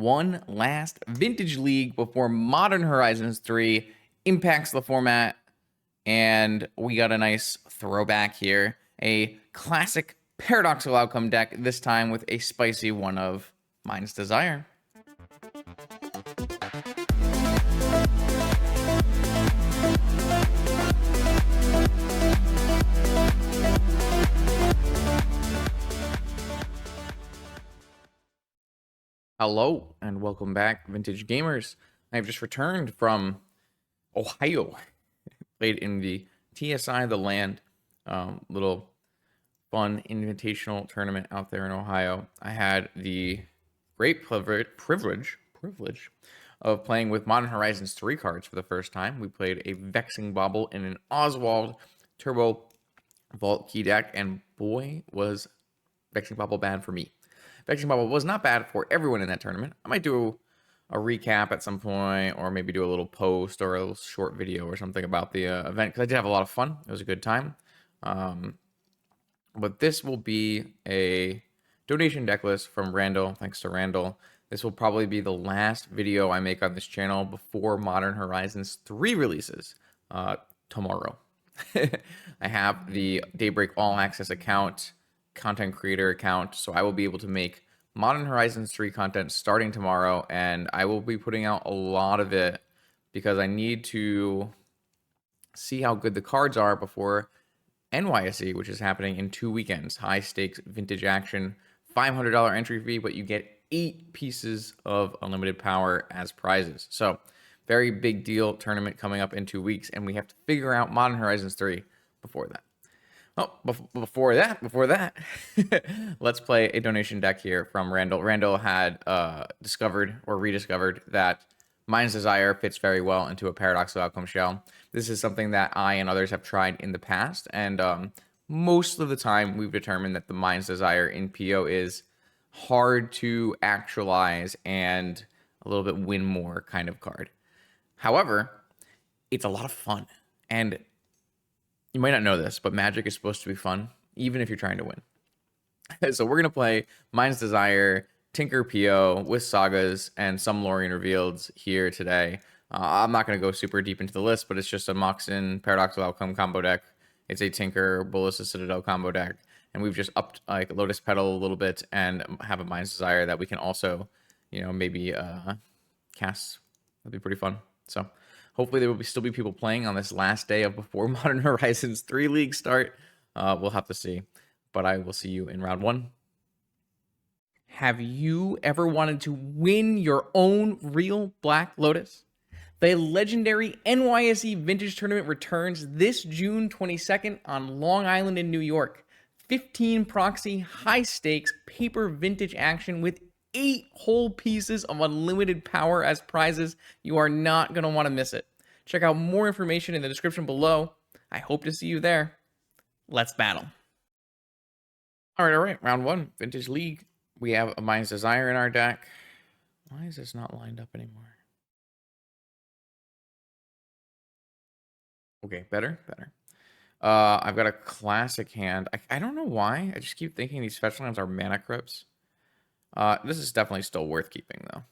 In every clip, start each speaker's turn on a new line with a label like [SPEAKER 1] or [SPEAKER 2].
[SPEAKER 1] one last Vintage League before Modern Horizons 3 impacts the format. And we got a nice throwback here. A classic paradoxical outcome deck, this time with a spicy one of Mind's Desire. Hello and welcome back, Vintage Gamers. I've just returned from Ohio. Played in the TSI The Land, little fun invitational tournament out there in Ohio. I had the great privilege of playing with Modern Horizons 3 cards for the first time. We played a Vexing Bauble in an Oswald Turbo Vault key deck, and boy, was Vexing Bauble bad for me. Vexing Bauble was not bad for everyone in that tournament. I might do a recap at some point, or maybe do a little post or a little short video or something about the event, because I did have a lot of fun. It was a good time. But this will be a donation deck list from Randall. Thanks to Randall. This will probably be the last video I make on this channel before Modern Horizons 3 releases tomorrow. I have the Daybreak All Access account, content creator account, so I will be able to make Modern Horizons 3 content starting tomorrow, and I will be putting out a lot of it because I need to see how good the cards are before NYSE, which is happening in 2 weekends. High stakes vintage action, $500 entry fee, but you get 8 pieces of unlimited power as prizes. So very big deal tournament coming up in 2 weeks, and we have to figure out Modern Horizons 3 before that. Oh, before that, let's play a donation deck here from Randall. Randall had discovered or rediscovered that Mind's Desire fits very well into a paradoxical outcome shell. This is something that I and others have tried in the past, and most of the time we've determined that the Mind's Desire in PO is hard to actualize and a little bit win more kind of card. However, it's a lot of fun, and you might not know this, but Magic is supposed to be fun, even if you're trying to win. So we're going to play Mind's Desire, Tinker PO with Sagas, and some Lorien Revealed here today. I'm not going to go super deep into the list, but it's just a Moxen Paradoxical Outcome combo deck. It's a Tinker Bullisa Citadel combo deck, and we've just upped like Lotus Petal a little bit and have a Mind's Desire that we can also, maybe cast. That'd be pretty fun. So hopefully there will still be people playing on this last day of before Modern Horizons 3 League start. We'll have to see, but I will see you in round 1. Have you ever wanted to win your own real Black Lotus? The legendary NYSE Vintage Tournament returns this June 22nd on Long Island in New York. 15 proxy, high stakes, paper vintage action with 8 whole pieces of unlimited power as prizes. You are not going to want to miss it. Check out more information in the description below. I hope to see you there. Let's battle. All right. Round 1, Vintage League. We have a Mind's Desire in our deck. Why is this not lined up anymore? Okay, better. I've got a classic hand. I don't know why. I just keep thinking these fetch lands are mana crypts. This is definitely still worth keeping, though.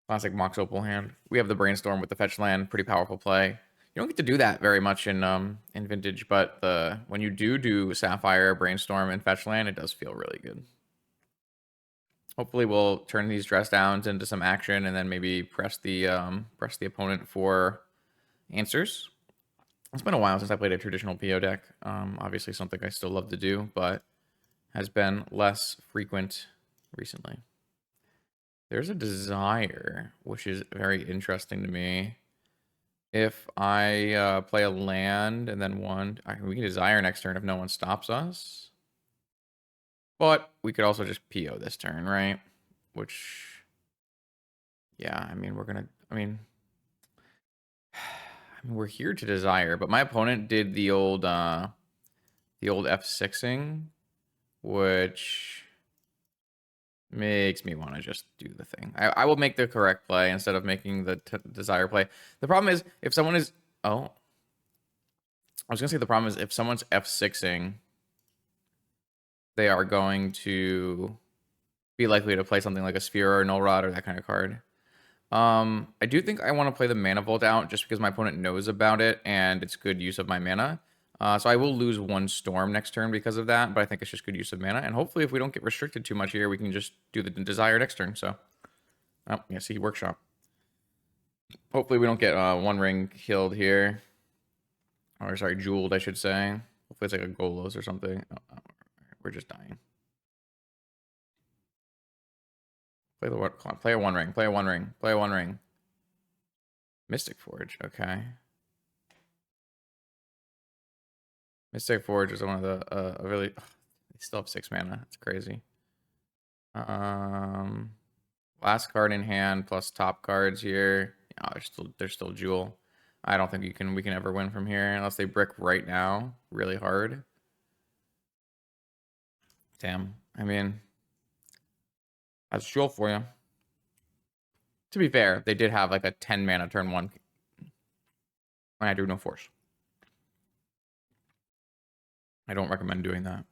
[SPEAKER 1] Classic Mox Opal hand. We have the Brainstorm with the fetch land. Pretty powerful play. You don't get to do that very much in Vintage, but when you do Sapphire, Brainstorm, and fetch land, it does feel really good. Hopefully we'll turn these dress downs into some action and then maybe press the opponent for answers. It's been a while since I played a traditional PO deck. Obviously something I still love to do, but has been less frequent recently. There's a Desire, which is very interesting to me. If I play a land and then we can Desire next turn if no one stops us. But we could also just PO this turn, right? Which, yeah, we're here to Desire, but my opponent did the old F6ing, which makes me want to just do the thing. I will make the correct play instead of making the Desire play. The problem is if someone is... Oh. I was going to say the problem is if someone's F6ing, they are going to be likely to play something like a Sphere or Null Rod or that kind of card. I do think I want to play the Mana Vault out just because my opponent knows about it and it's good use of my mana. So I will lose one Storm next turn because of that, but I think it's just good use of mana. And hopefully if we don't get restricted too much here, we can just do the Desire next turn. So, oh, yeah, see, Workshop. Hopefully we don't get one ring killed here. Or, sorry, jeweled, I should say. Hopefully it's like a Golos or something. Oh, we're just dying. Play the what? Play a one ring. Play a one ring. Play a one ring. Mystic Forge. Okay. Mystic Forge is one of the really. They still have 6 mana. It's crazy. Last card in hand plus top cards here. Oh, there's still Jewel. I don't think we can ever win from here unless they brick right now really hard. Damn. I mean, that's Jewel for you. To be fair, they did have like a 10 mana turn 1. And I do no force. I don't recommend doing that.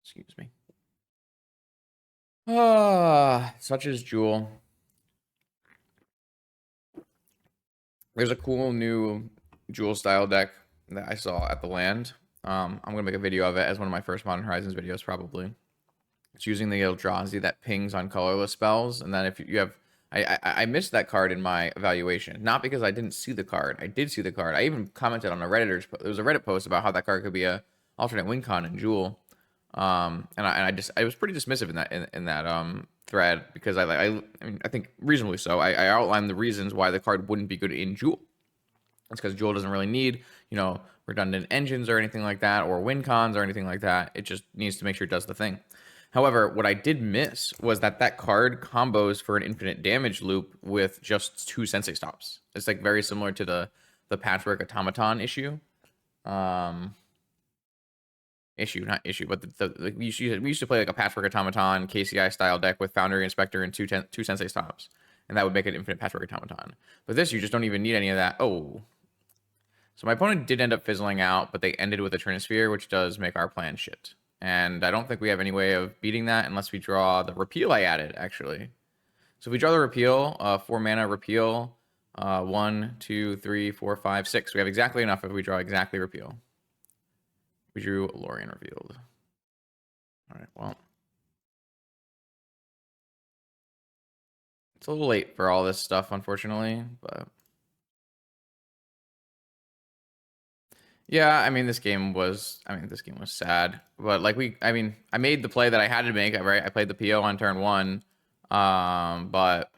[SPEAKER 1] Excuse me. Such as Jewel. There's a cool new Jewel style deck that I saw at the land. I'm gonna make a video of it as one of my first Modern Horizons videos, probably. It's using the Eldrazi that pings on colorless spells, and then if you have, I missed that card in my evaluation, not because I didn't see the card. I did see the card. I even commented on a Redditor's. There was a Reddit post about how that card could be a alternate win con in Jewel. And I was pretty dismissive in that thread because I mean, I think reasonably so. I outlined the reasons why the card wouldn't be good in Jewel. It's because Jewel doesn't really need, redundant engines or anything like that, or win cons or anything like that. It just needs to make sure it does the thing. However, what I did miss was that card combos for an infinite damage loop with just 2 Sensei stops. It's like very similar to the Patchwork Automaton issue. Not issue, but we used to play like a Patchwork Automaton KCI style deck with Foundry Inspector and two Sensei stops, and that would make it infinite Patchwork Automaton. But this, you just don't even need any of that. Oh. So my opponent did end up fizzling out, but they ended with a Trinisphere, which does make our plan shit. And I don't think we have any way of beating that unless we draw the repeal I added, actually. So if we draw the repeal, 4 mana repeal, 1, 2, 3, 4, 5, 6. We have exactly enough if we draw exactly repeal. We drew Lorien Revealed. All right, well. It's a little late for all this stuff, unfortunately, but... Yeah, I mean, this game was sad, but like I made the play that I had to make, right? I played the PO on turn 1, but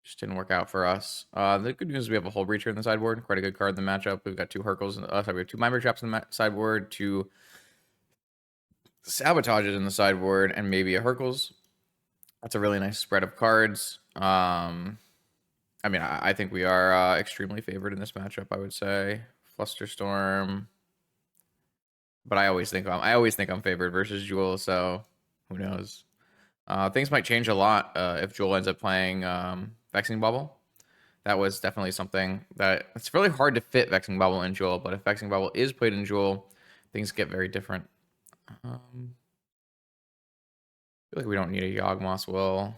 [SPEAKER 1] just didn't work out for us. The good news is we have a Hull Breacher in the sideboard, quite a good card in the matchup. We've got 2 Hurkles, we have 2 Mind Break Traps in the sideboard, 2 Sabotages in the sideboard, and maybe a Hurkles. That's a really nice spread of cards. I mean, I think we are extremely favored in this matchup, I would say. Flusterstorm. But I always think I'm favored versus Jewel, so who knows? Things might change a lot if Jewel ends up playing Vexing Bubble. That was definitely something that it's really hard to fit Vexing Bubble in Jewel, but if Vexing Bubble is played in Jewel, things get very different. I feel like we don't need a Yawgmoth's Will.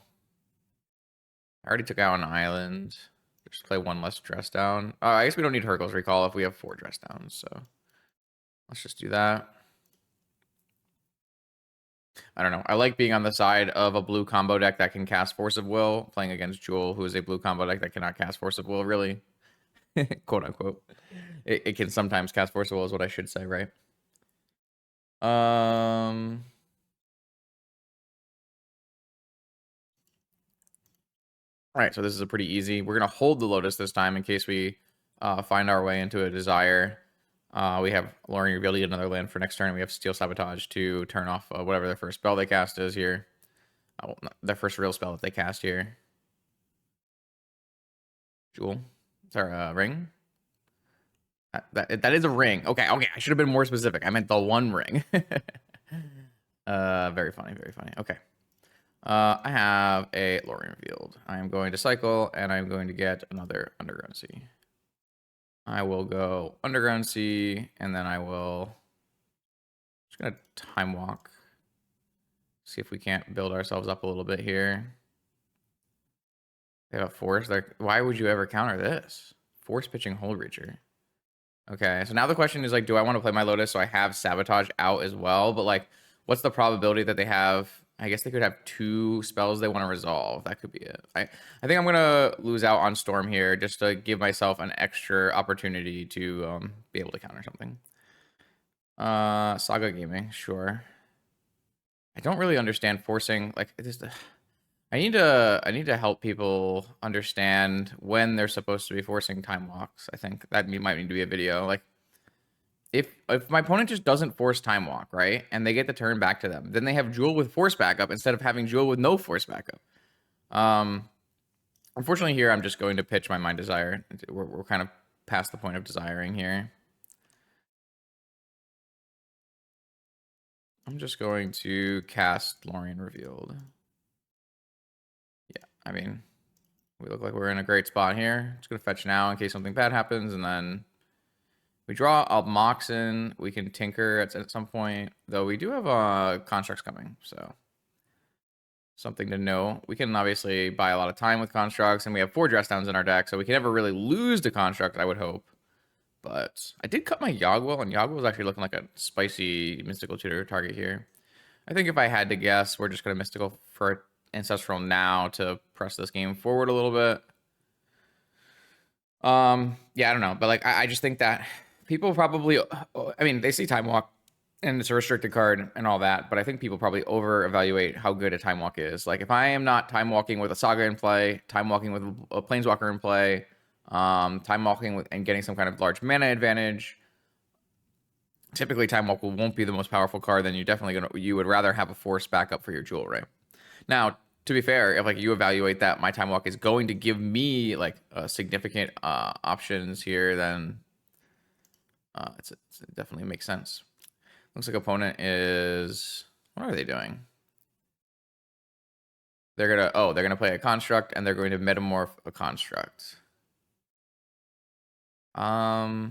[SPEAKER 1] I already took out an island. Just play 1 less dress down. I guess we don't need Hurkyl's Recall if we have 4 dress downs, so let's just do that. I don't know. I like being on the side of a blue combo deck that can cast Force of Will, playing against Jewel, who is a blue combo deck that cannot cast Force of Will, really. Quote unquote. It can sometimes cast Force of Will is what I should say, right? All right, so this is a pretty easy. We're going to hold the Lotus this time in case we find our way into a Desire. We have Lorien Revealed, another land for next turn. We have Steel Sabotage to turn off whatever their first spell they cast is here. Their first real spell that they cast here. Jewel. Sorry, ring. That is a ring. Okay. I should have been more specific. I meant the 1 ring. Very funny. Okay. I have a Lorien Revealed. I am going to cycle, and I'm going to get another Underground Sea. I will go Underground Sea, and then I will Just gonna time walk. See if we can't build ourselves up a little bit here. They have a force. Like, why would you ever counter this? Force pitching Hold Reacher. Okay, so now the question is like, do I want to play my Lotus so I have Sabotage out as well? But like, what's the probability that they have? I guess they could have 2 spells they want to resolve. That could be it. I think I'm gonna lose out on Storm here just to give myself an extra opportunity to be able to counter something. Saga Gaming, sure. I don't really understand forcing like this. I need to help people understand when they're supposed to be forcing time walks. I think that might need to be a video. Like if my opponent just doesn't force time walk, right, and they get the turn back to them, then they have Jewel with force backup instead of having Jewel with no force backup. Unfortunately here I'm just going to pitch my Mind Desire. We're kind of past the point of desiring here. I'm just going to cast Lorien Revealed. Yeah, I mean, we look like we're in a great spot here. Just gonna fetch now in case something bad happens, and then we draw a Moxen. We can tinker at some point, though we do have constructs coming, so something to know. We can obviously buy a lot of time with constructs, and we have 4 dress downs in our deck, so we can never really lose to construct, I would hope. But I did cut my Yogwell, and Yogwell is actually looking like a spicy Mystical Tutor target here. I think if I had to guess, we're just going to Mystical for Ancestral now to press this game forward a little bit. Yeah, I don't know. But like, I just think that people probably, I mean, they see Time Walk and it's a restricted card and all that, but I think people probably over evaluate how good a Time Walk is. Like if I am not Time Walking with a Saga in play, Time Walking with a Planeswalker in play, Time Walking with, and getting some kind of large mana advantage, typically Time Walk won't be the most powerful card. Then you would rather have a force backup for your Jewel, right? Now, to be fair, if like you evaluate that my Time Walk is going to give me like significant options here, then it definitely makes sense. Looks like opponent is, what are they doing? They're gonna play a construct and they're going to metamorph a construct. I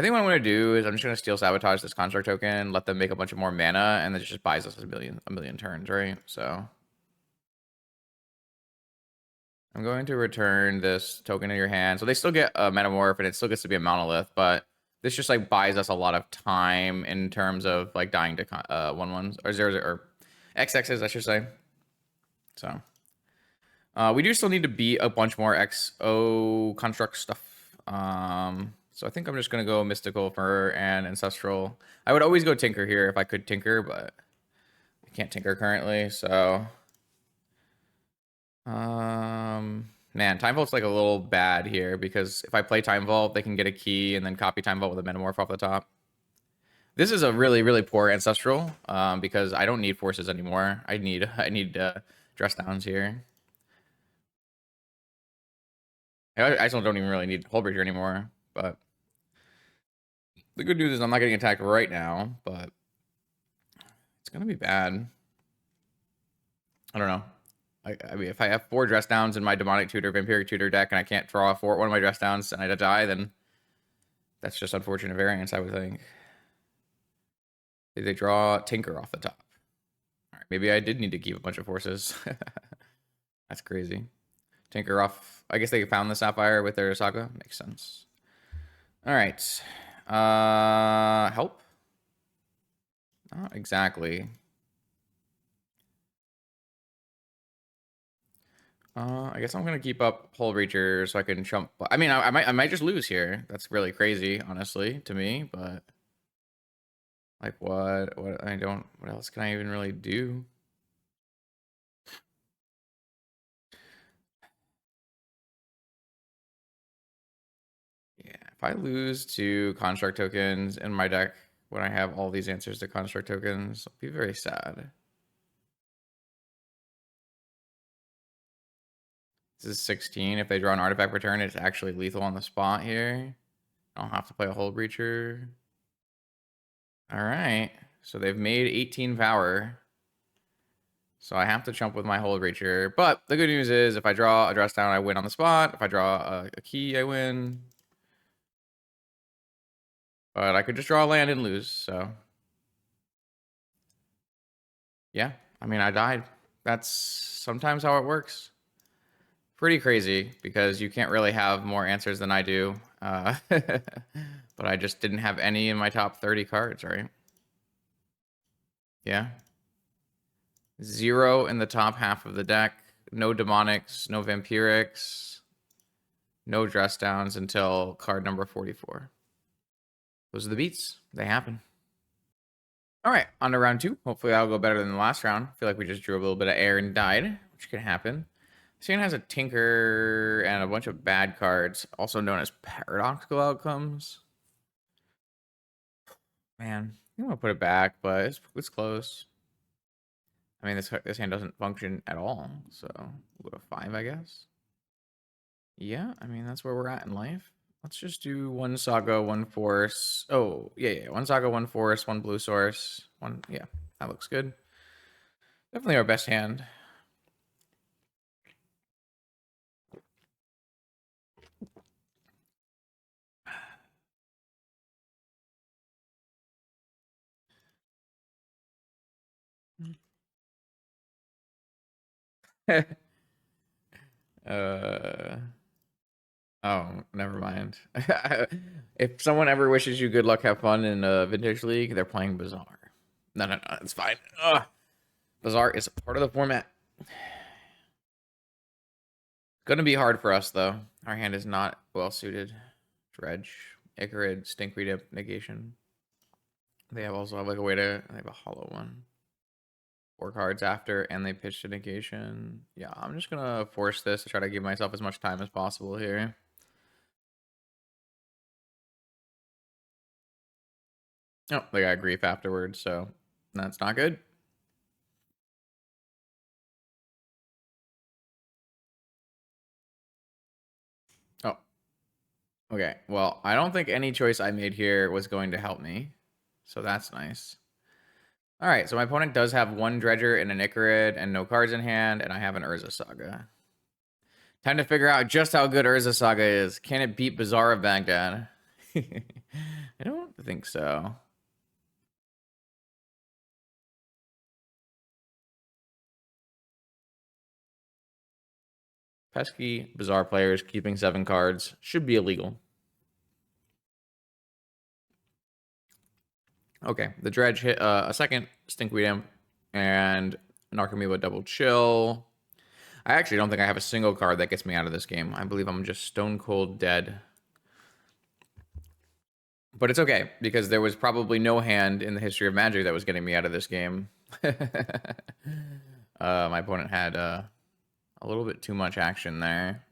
[SPEAKER 1] think what I'm gonna do is I'm just gonna steal sabotage this construct token, let them make a bunch of more mana, and it just buys us a million turns, right? So I'm going to return this token in your hand. So they still get a metamorph and it still gets to be a monolith, but this just like buys us a lot of time in terms of like dying to 1/1s or 0 or XXs, I should say. So we do still need to beat a bunch more XO construct stuff. So I think I'm just gonna go Mystical for an Ancestral. I would always go Tinker here if I could Tinker, but I can't Tinker currently, so man, Time Vault's like a little bad here because if I play Time Vault, they can get a key and then copy Time Vault with a Metamorph off the top. This is a really, really poor Ancestral because I don't need forces anymore. I need dress downs here. I still don't even really need Hullbreaker anymore, but the good news is I'm not getting attacked right now, but it's gonna be bad. I don't know. I mean, if I have 4 dress downs in my Demonic Tutor, Vampiric Tutor deck, and I can't draw one of my dress downs and I die, then that's just unfortunate variance, I would think. Did they draw Tinker off the top? All right, maybe I did need to keep a bunch of forces. That's crazy. Tinker off. I guess they found the Sapphire with their Saga. Makes sense. All right. Help? Not exactly. I guess I'm gonna keep up Hull Reacher so I can jump. I mean, I might just lose here. That's really crazy, honestly, to me. But like, what? What else can I even really do? Yeah, if I lose to construct tokens in my deck when I have all these answers to construct tokens, I'll be very sad. This is 16. If they draw an artifact return, it's actually lethal on the spot here. I don't have to play a Hull Breacher. All right. So they've made 18 power. So I have to jump with my Hull Breacher. But the good news is if I draw a dress down, I win on the spot. If I draw a key, I win. But I could just draw a land and lose, so. Yeah, I mean, I died. That's sometimes how it works. Pretty crazy, because you can't really have more answers than I do. But I just didn't have any in my top 30 cards, right? Yeah. 0 in the top half of the deck. No demonics, no vampirics, no dress downs until card number 44. Those are the beats. They happen. All right, on to round 2. Hopefully that'll go better than the last round. I feel like we just drew a little bit of air and died, which can happen. This hand has a Tinker and a bunch of bad cards, also known as paradoxical outcomes. Man, I'm gonna put it back, but it's close. I mean, this hand doesn't function at all, so we'll go to 5, I guess. Yeah, I mean, that's where we're at in life. Let's just do 1 Saga, 1 Force. Oh, yeah. 1 Saga, 1 Force, 1 Blue Source. Yeah, that looks good. Definitely our best hand. uh... Oh, never mind. If someone ever wishes you good luck, have fun in a Vintage League, they're playing Bazaar. No, it's fine. Ugh. Bazaar is a part of the format. Gonna be hard for us, though. Our hand is not well suited. Dredge, Icarid, Stinkweed Negation. They also have like a way to. They have a hollow one. 4 cards after, and they pitched a negation. Yeah, I'm just gonna force this to try to give myself as much time as possible here. Oh, they got grief afterwards, so that's not good. Oh, okay. Well, I don't think any choice I made here was going to help me, so that's nice. All right, so my opponent does have 1 Dredger and an Icarid and no cards in hand, and I have an Urza Saga. Time to figure out just how good Urza Saga is. Can it beat Bazaar of Baghdad? I don't think so. Pesky Bazaar players keeping 7 cards should be illegal. Okay, the Dredge hit a second Stinkweed Imp and an Archimeva Double Chill. I actually don't think I have a single card that gets me out of this game. I believe I'm just stone cold dead. But it's okay, because there was probably no hand in the history of Magic that was getting me out of this game. My opponent had a little bit too much action there.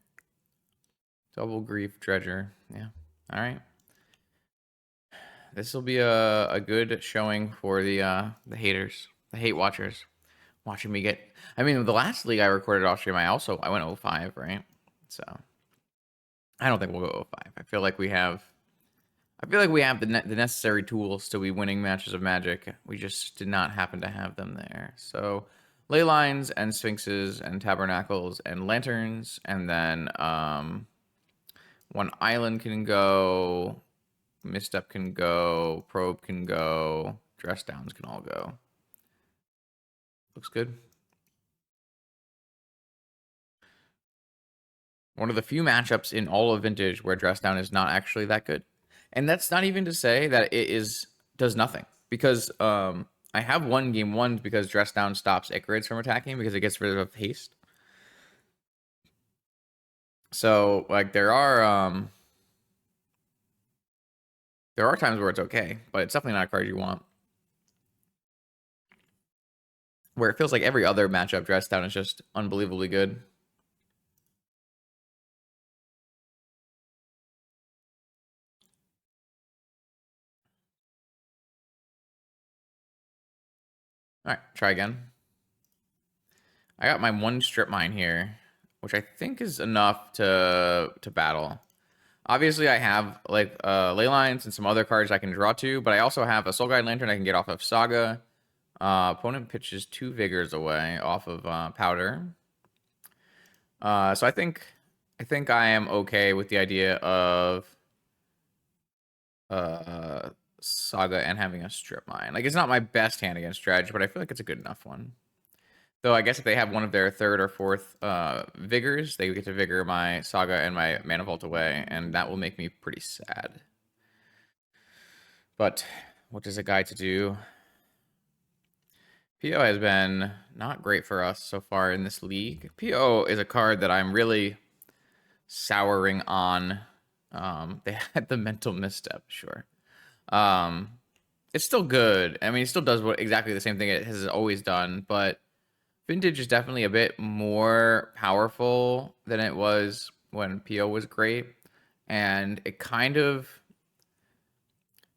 [SPEAKER 1] Double Grief Dredger. Yeah. All right. This will be a good showing for the haters, the hate watchers, watching me get. I mean, the last league I recorded off stream, I went 05, right? So I don't think we'll go 05. I feel like we have the necessary tools to be winning matches of Magic. We just did not happen to have them there. So ley lines and sphinxes and tabernacles and lanterns, and then 1 island can go. Misstep can go. Probe can go. Dress downs can all go. Looks good. One of the few matchups in all of Vintage where dress down is not actually that good. And that's not even to say that it does nothing. Because I have won game 1 because dress down stops Icarids from attacking because it gets rid of haste. So like there are times where it's okay, but it's definitely not a card you want. Where it feels like every other matchup dress down is just unbelievably good. All right, try again. I got my 1 strip mine here, which I think is enough to battle. Obviously, I have like ley lines and some other cards I can draw to, but I also have a Soul Guide Lantern I can get off of Saga. Opponent pitches 2 Vigors away off of Powder. So I think I am okay with the idea of Saga and having a strip mine. Like, it's not my best hand against Dredge, but I feel like it's a good enough one. Though I guess if they have one of their third or fourth vigors, they get to vigor my Saga and my Mana Vault away, and that will make me pretty sad. But what is a guy to do? PO has been not great for us so far in this league. PO is a card that I'm really souring on. They had the mental misstep, sure. It's still good. I mean, it still does exactly the same thing it has always done, but Vintage is definitely a bit more powerful than it was when PO was great, and it kind of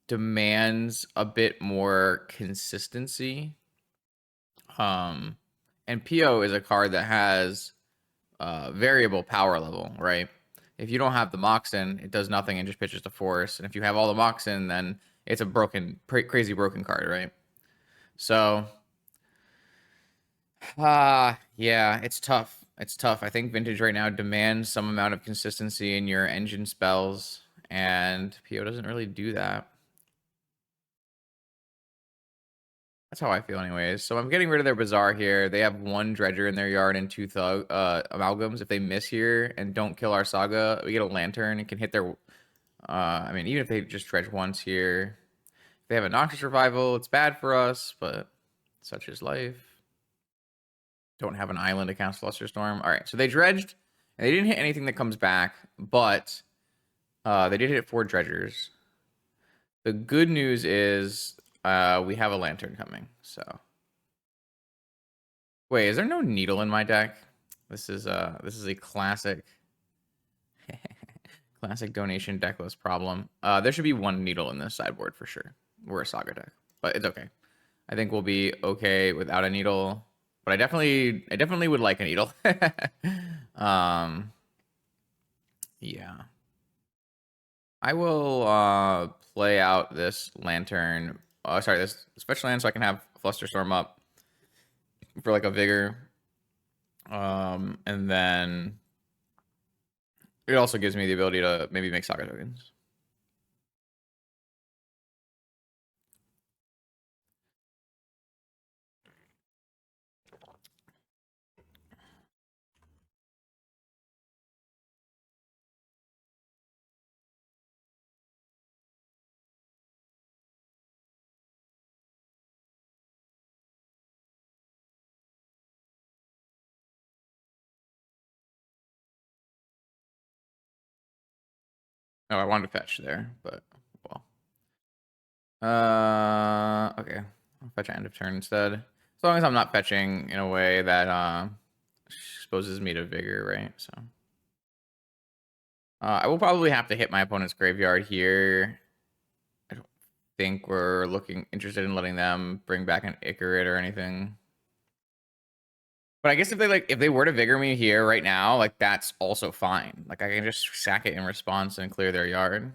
[SPEAKER 1] demands a bit more consistency. And PO is a card that has variable power level, right? If you don't have the Moxen, it does nothing and just pitches to force. And if you have all the Moxen, then it's a crazy broken card, right? So, yeah, it's tough. It's tough. I think Vintage right now demands some amount of consistency in your engine spells, and PO doesn't really do that. That's how I feel anyways. So I'm getting rid of their Bazaar here. They have one Dredger in their yard and two Amalgams. If they miss here and don't kill our Saga, we get a Lantern and can hit their... I mean, even if they just Dredge once here. If they have a Noxious Revival, it's bad for us, but such is life. Don't have an island to cast Flusterstorm. All right, so they dredged, and they didn't hit anything that comes back, but they did hit 4 Dredgers. The good news is we have a Lantern coming, so... Wait, is there no Needle in my deck? This is a classic classic donation decklist problem. There should be 1 Needle in this sideboard for sure. We're a Saga deck, but it's okay. I think we'll be okay without a Needle, but I definitely would like a Needle. Yeah. I will play out this Lantern. Sorry, this Special Land so I can have Flusterstorm up for like a Vigor. And then it also gives me the ability to maybe make Saga tokens. Oh, I wanted to fetch there, but well. Okay. I'll fetch at end of turn instead. As long as I'm not fetching in a way that exposes me to Vigor, right? So I will probably have to hit my opponent's graveyard here. I don't think we're interested in letting them bring back an Icarid or anything. But I guess if they were to Vigor me here right now, like that's also fine. Like I can just sack it in response and clear their yard.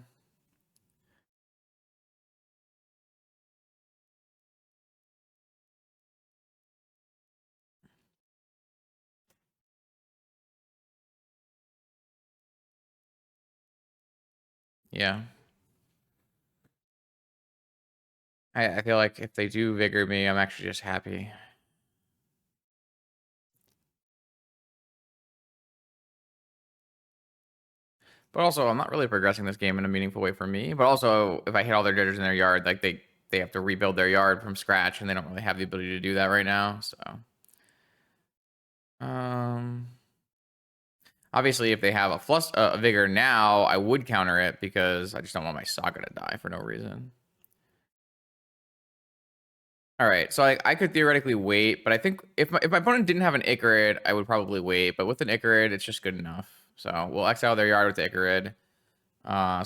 [SPEAKER 1] Yeah. I feel like if they do Vigor me, I'm actually just happy. But also, I'm not really progressing this game in a meaningful way for me. But also, if I hit all their dredgers in their yard, like they have to rebuild their yard from scratch, and they don't really have the ability to do that right now. So, obviously, if they have a Vigor now, I would counter it because I just don't want my Saga to die for no reason. All right, so I could theoretically wait, but I think if my opponent didn't have an Icarid, I would probably wait. But with an Icarid, it's just good enough. So we'll exile their yard with the Icarid.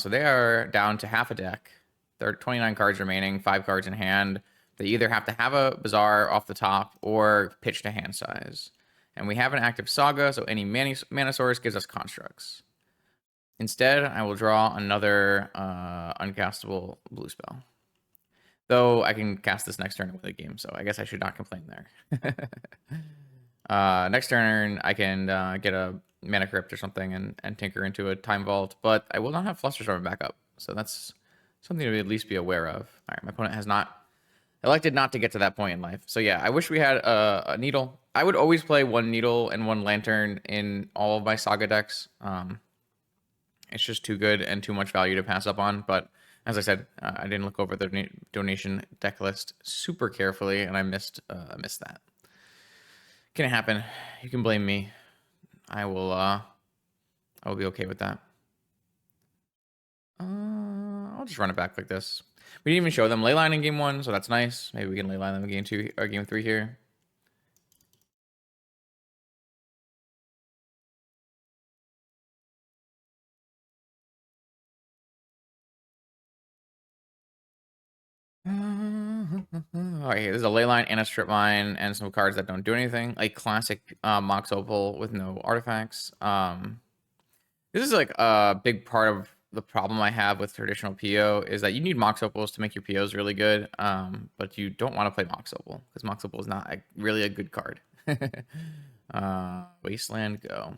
[SPEAKER 1] So they are down to half a deck. There are 29 cards remaining, 5 cards in hand. They either have to have a Bazaar off the top or pitch to hand size. And we have an active Saga, so any mana source gives us constructs. Instead, I will draw another uncastable blue spell. Though I can cast this next turn with a game, so I guess I should not complain there. Next turn, I can get a Mana Crypt or something and tinker into a Time Vault, but I will not have Flusterstorm back up, so that's Something to at least be aware of. All right, my opponent has not elected not to get to that point in life. So yeah, I wish we had a needle. I would always play one needle and one lantern in all of my saga decks. It's just too good and too much value to pass up on. But as I said, I didn't look over the donation deck list super carefully, and I missed that. Can happen. You can blame me. I will be okay with that. I'll just run it back like this. We didn't even show them leyline in game 1, so that's nice. Maybe we can leyline them in game 2 or game 3 here. All right, there's a leyline and a strip mine and some cards that don't do anything. Like classic Mox Opal with no artifacts. This is like a big part of the problem I have with traditional PO is that you need Mox Opals to make your POs really good, but you don't want to play Mox Opal because Mox Opal is not really a good card. Wasteland, go.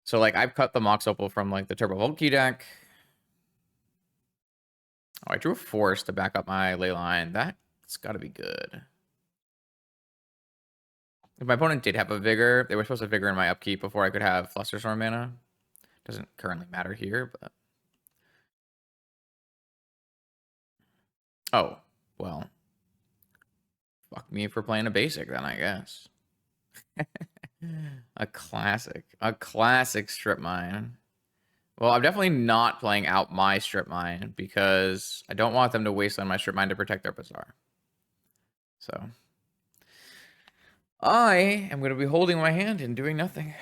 [SPEAKER 1] So like I've cut the Mox Opal from like the Turbo Volkey deck. Oh, I drew a Force to back up my Leyline. That's got to be good. If my opponent did have a Vigor, they were supposed to Vigor in my upkeep before I could have Flusterstorm mana. Doesn't currently matter here, but... Oh, well. Fuck me for playing a basic then, I guess. A classic strip mine. Well, I'm definitely not playing out my strip mine because I don't want them to wasteland my strip mine to protect their Bazaar. So I am going to be holding my hand and doing nothing.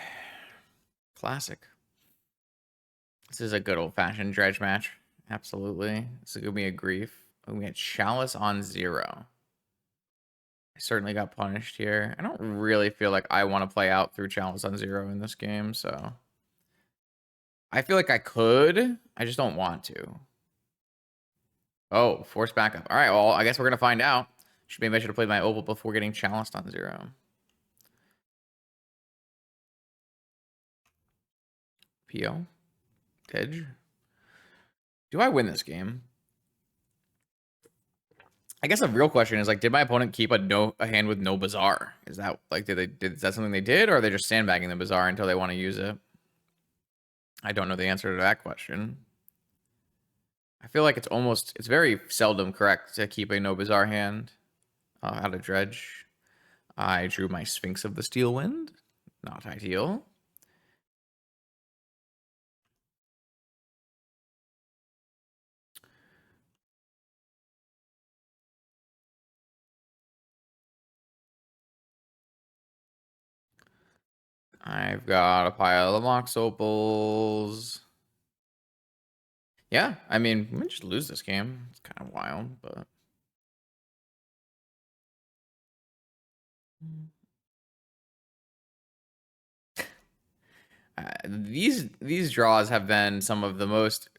[SPEAKER 1] Classic. This is a good old-fashioned dredge match. Absolutely. This is going to be a grief. We had Chalice on 0. I certainly got punished here. I don't really feel like I want to play out through Chalice on 0 in this game, so... I feel like I could. I just don't want to. Oh, force backup. All right, well, I guess we're going to find out. Maybe I should have played my Opal before getting challenged on 0. PO. Dredge. Do I win this game? I guess the real question is like, did my opponent keep a hand with no Bazaar? Is that like is that something they did, or are they just sandbagging the Bazaar until they want to use it? I don't know the answer to that question. I feel like it's very seldom correct to keep a no Bazaar hand out of Dredge. I drew my Sphinx of the Steel Wind. Not ideal. I've got a pile of Mox Opals. Yeah, I mean, we might just lose this game. It's kind of wild, but... these draws have been some of the most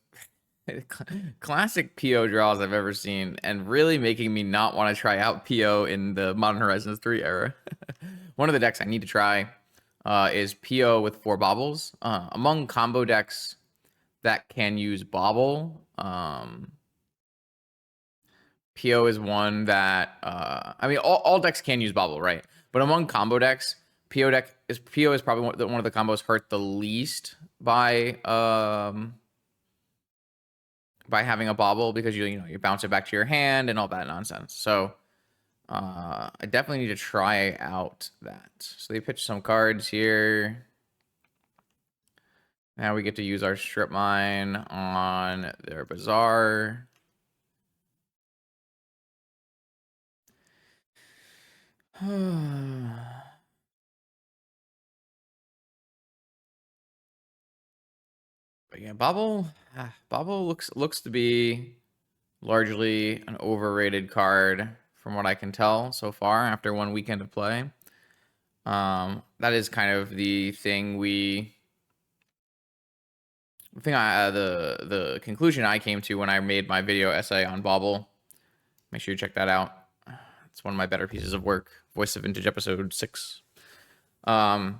[SPEAKER 1] classic PO draws I've ever seen, and really making me not want to try out PO in the Modern Horizons 3 era. One of the decks I need to try is PO with 4 baubles. Among combo decks that can use bauble, PO is one that I mean all decks can use bauble, right? But among combo decks, PO is probably one of the combos hurt the least by having a bauble, because you bounce it back to your hand and all that nonsense. So I definitely need to try out that. So they pitch some cards here. Now we get to use our strip mine on their Bazaar. But yeah, Bobble looks to be largely an overrated card from what I can tell so far after one weekend of play. That is kind of the thing the conclusion I came to when I made my video essay on Bobble. Make sure you check that out. It's one of my better pieces of work. Voice of Vintage episode 6. But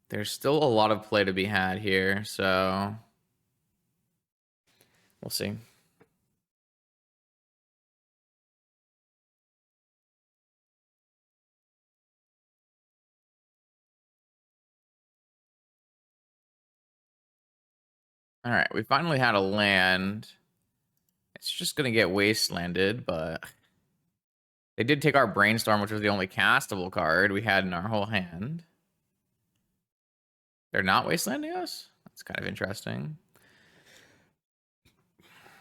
[SPEAKER 1] there's still a lot of play to be had here, so We'll see. All right, we finally had a land. It's just gonna get wastelanded, but they did take our Brainstorm, which was the only castable card we had in our whole hand. They're not wastelanding us? That's kind of interesting.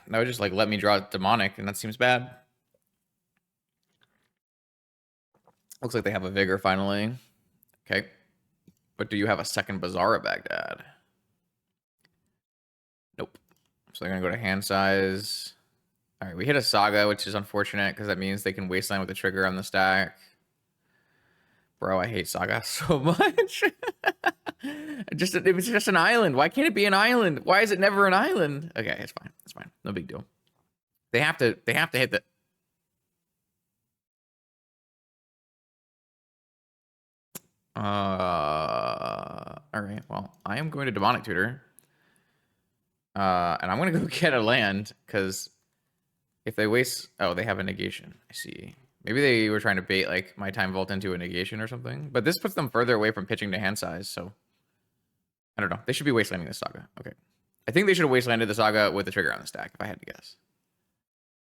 [SPEAKER 1] That would just like let me draw Demonic, and that seems bad. Looks like they have a Vigor finally. Okay. But do you have a second Bazaar of Baghdad? Nope. So they're gonna go to hand size. All right, we hit a Saga, which is unfortunate because that means they can wasteland with the trigger on the stack. Bro, I hate Saga so much. It was just an island. Why can't it be an island? Why is it never an island? Okay, it's fine. It's fine. No big deal. They have to hit the all right. Well, I am going to Demonic Tutor. And I'm gonna go get a land, because if they waste, oh, they have a negation. I see. Maybe they were trying to bait like my Time Vault into a negation or something. But this puts them further away from pitching to hand size, so I don't know. They should be wastelanding the Saga. Okay. I think they should have wastelanded the Saga with the trigger on the stack, if I had to guess.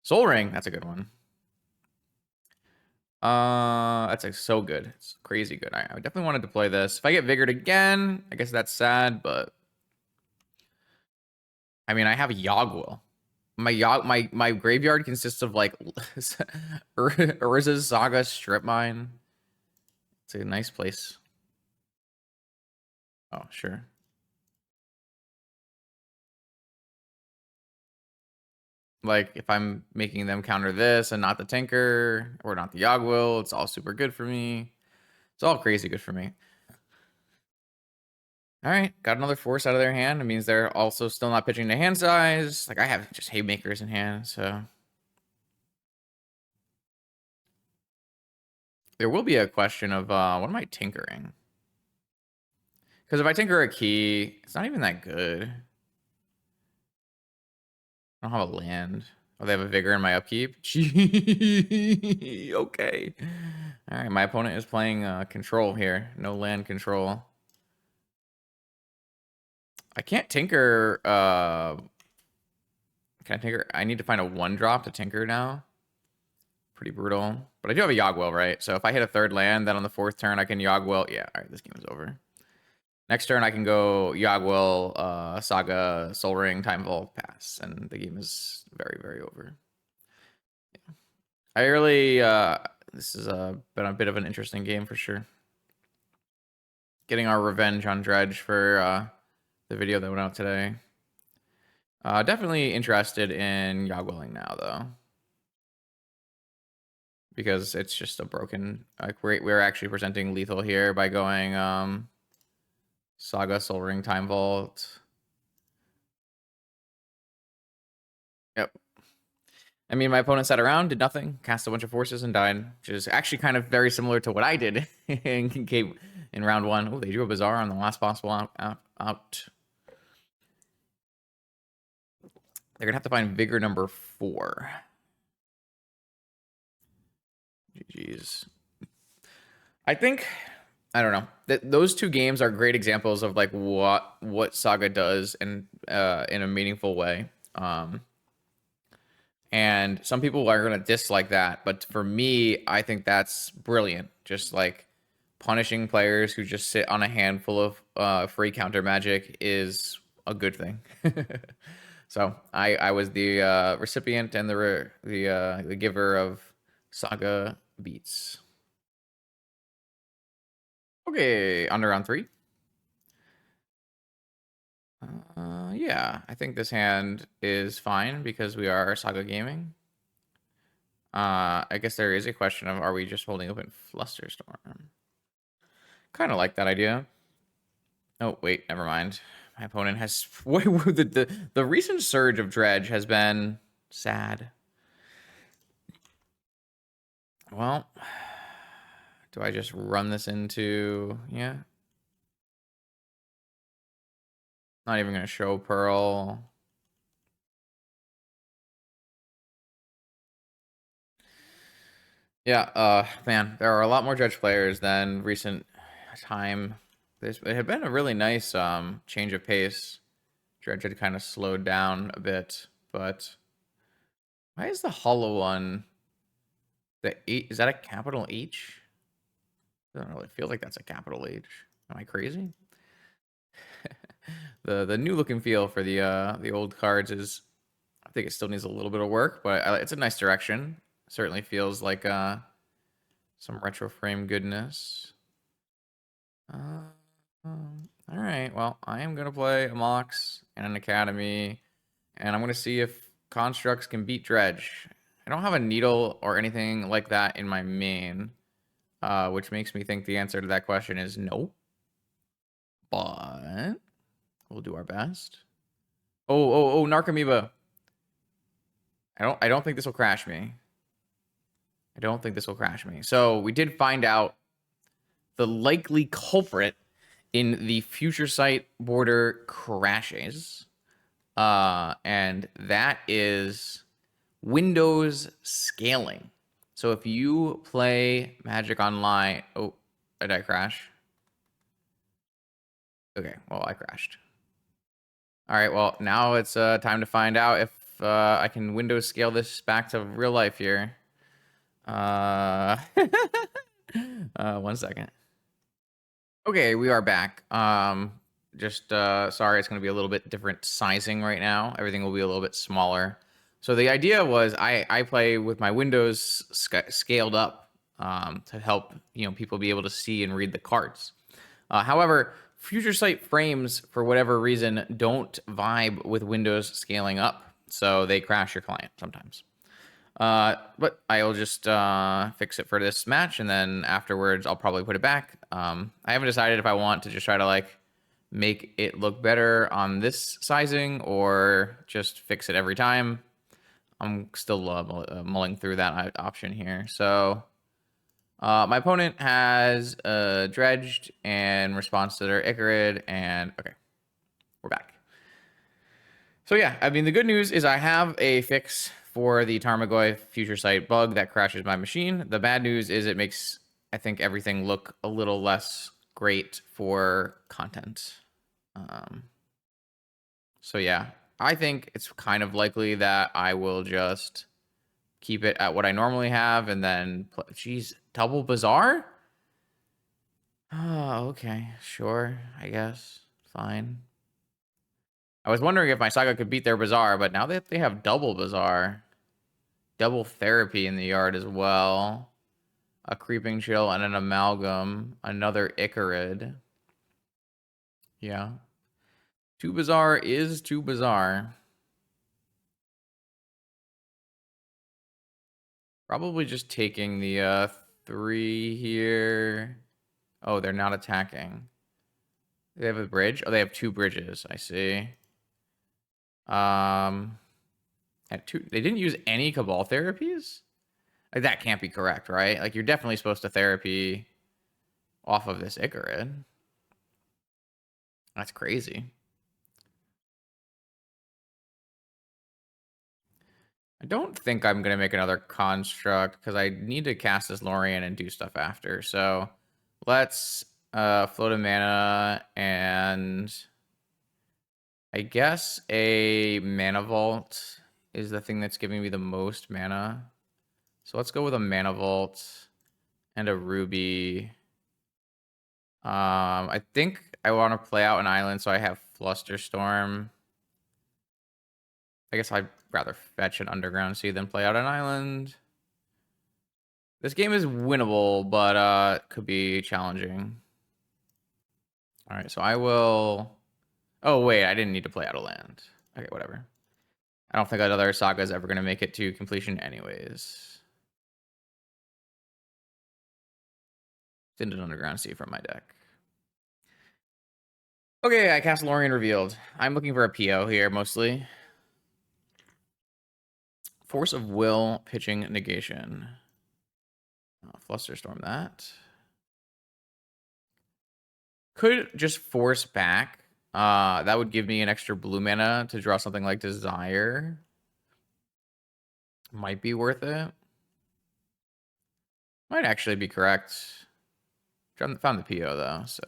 [SPEAKER 1] Soul Ring, that's a good one. That's like so good. It's crazy good. I definitely wanted to play this. If I get Vigored again, I guess that's sad, but I mean, I have Yogwill. My graveyard consists of like Urza's Saga, Strip Mine. It's a nice place. Oh, sure. Like if I'm making them counter this and not the Tinker or not the Yogwill, it's all super good for me. It's all crazy good for me. All right, got another force out of their hand. It means they're also still not pitching to hand size. Like I have just Haymakers in hand, so there will be a question of what am I tinkering? Because if I tinker a key, it's not even that good. I don't have a land. Oh, they have a Vigor in my upkeep? Gee, okay. All right, my opponent is playing control here. No land control. I can't tinker. Can I tinker? I need to find a 1-drop to tinker now. Pretty brutal. But I do have a Yogwill, right? So if I hit a 3rd land, then on the 4th turn I can Yogwill. Yeah, all right, this game is over. Next turn I can go Yogwill, Saga, Soul Ring, Time Vault, pass, and the game is very, very over. Yeah. I really, this has been a bit of an interesting game for sure. Getting our revenge on Dredge for the video that went out today. Definitely interested in Yogwilling now, though. Because it's just a broken... Like, we're actually presenting lethal here by going Saga, Soul Ring, Time Vault. Yep. I mean, my opponent sat around, did nothing, cast a bunch of forces, and died, which is actually kind of very similar to what I did in round 1. Oh, they drew a Bazaar on the last possible out. They're going to have to find Vigor number 4. GG's. I think, I don't know, that those 2 games are great examples of like what Saga does in a meaningful way. And some people are going to dislike that, but for me, I think that's brilliant. Just like punishing players who just sit on a handful of free counter magic is a good thing. So I was the recipient and the giver of Saga beats. Okay, under round 3. Yeah, I think this hand is fine because we are Saga Gaming. I guess there is a question of, are we just holding open Flusterstorm? Kind of like that idea. Oh, wait, never mind. My opponent has... the recent surge of Dredge has been sad. Well, do I just run this into... Yeah. Not even going to show Pearl. Yeah, man, there are a lot more Dredge players than recent time. It had been a really nice change of pace. Dredge had kind of slowed down a bit, but why is the hollow one the H? Is that a capital H? Doesn't really feel like that's a capital H. Am I crazy? The new look and feel for the old cards is, I think it still needs a little bit of work, but it's a nice direction. Certainly feels like some retro frame goodness. All right. Well, I am gonna play a Mox and an Academy, and I'm gonna see if constructs can beat Dredge. I don't have a needle or anything like that in my main, which makes me think the answer to that question is no. But we'll do our best. Oh, Narcomoeba. I don't think this will crash me. I don't think this will crash me. So we did find out the likely culprit in the future sight border crashes. And that is Windows scaling. So if you play Magic Online, oh, did I crash? Okay, well, I crashed. All right, well, now it's time to find out if I can Windows scale this back to real life here. 1 second. Okay, we are back. Just sorry, it's going to be a little bit different sizing right now. Everything will be a little bit smaller. So the idea was I play with my windows scaled up to help people be able to see and read the cards. However, future sight frames for whatever reason don't vibe with windows scaling up, so they crash your client sometimes. But I'll just fix it for this match, and then afterwards I'll probably put it back. I haven't decided if I want to just try to like make it look better on this sizing or just fix it every time. I'm still mulling through that option here. So my opponent has dredged in response to their Icarid, and okay, we're back. So yeah, I mean, the good news is I have a fix for the Tarmogoyf future sight bug that crashes my machine. The bad news is it makes, I think, everything look a little less great for content. So yeah, I think it's kind of likely that I will just keep it at what I normally have and then, geez, double Bazaar? Oh, okay, sure, I guess, fine. I was wondering if my Saga could beat their Bazaar, but now that they have double Bazaar, double therapy in the yard as well, a Creeping Chill and an Amalgam, another Icarid. Yeah. Too Bazaar is too Bazaar. Probably just taking the 3 here. Oh, they're not attacking. They have a bridge? Oh, they have 2 bridges. I see. At 2, they didn't use any Cabal therapies? Like, that can't be correct, right? Like, you're definitely supposed to therapy off of this Icarid. That's crazy. I don't think I'm going to make another construct because I need to cast this Lorien and do stuff after. So let's float a mana, and I guess a mana vault is the thing that's giving me the most mana. So let's go with a mana vault and a ruby. I think I want to play out an island, so I have Flusterstorm. I guess I'd rather fetch an Underground Sea than play out an island. This game is winnable, but could be challenging. All right, so I will... Oh, wait, I didn't need to play out a land. Okay, whatever. I don't think another Saga is ever going to make it to completion anyways. Didn't an Underground Sea from my deck. Okay, I cast Lorien Revealed. I'm looking for a PO here, mostly. Force of Will, pitching negation. Flusterstorm that. Could just force back. That would give me an extra blue mana to draw something like Desire. Might be worth it. Might actually be correct. Found the PO though, so.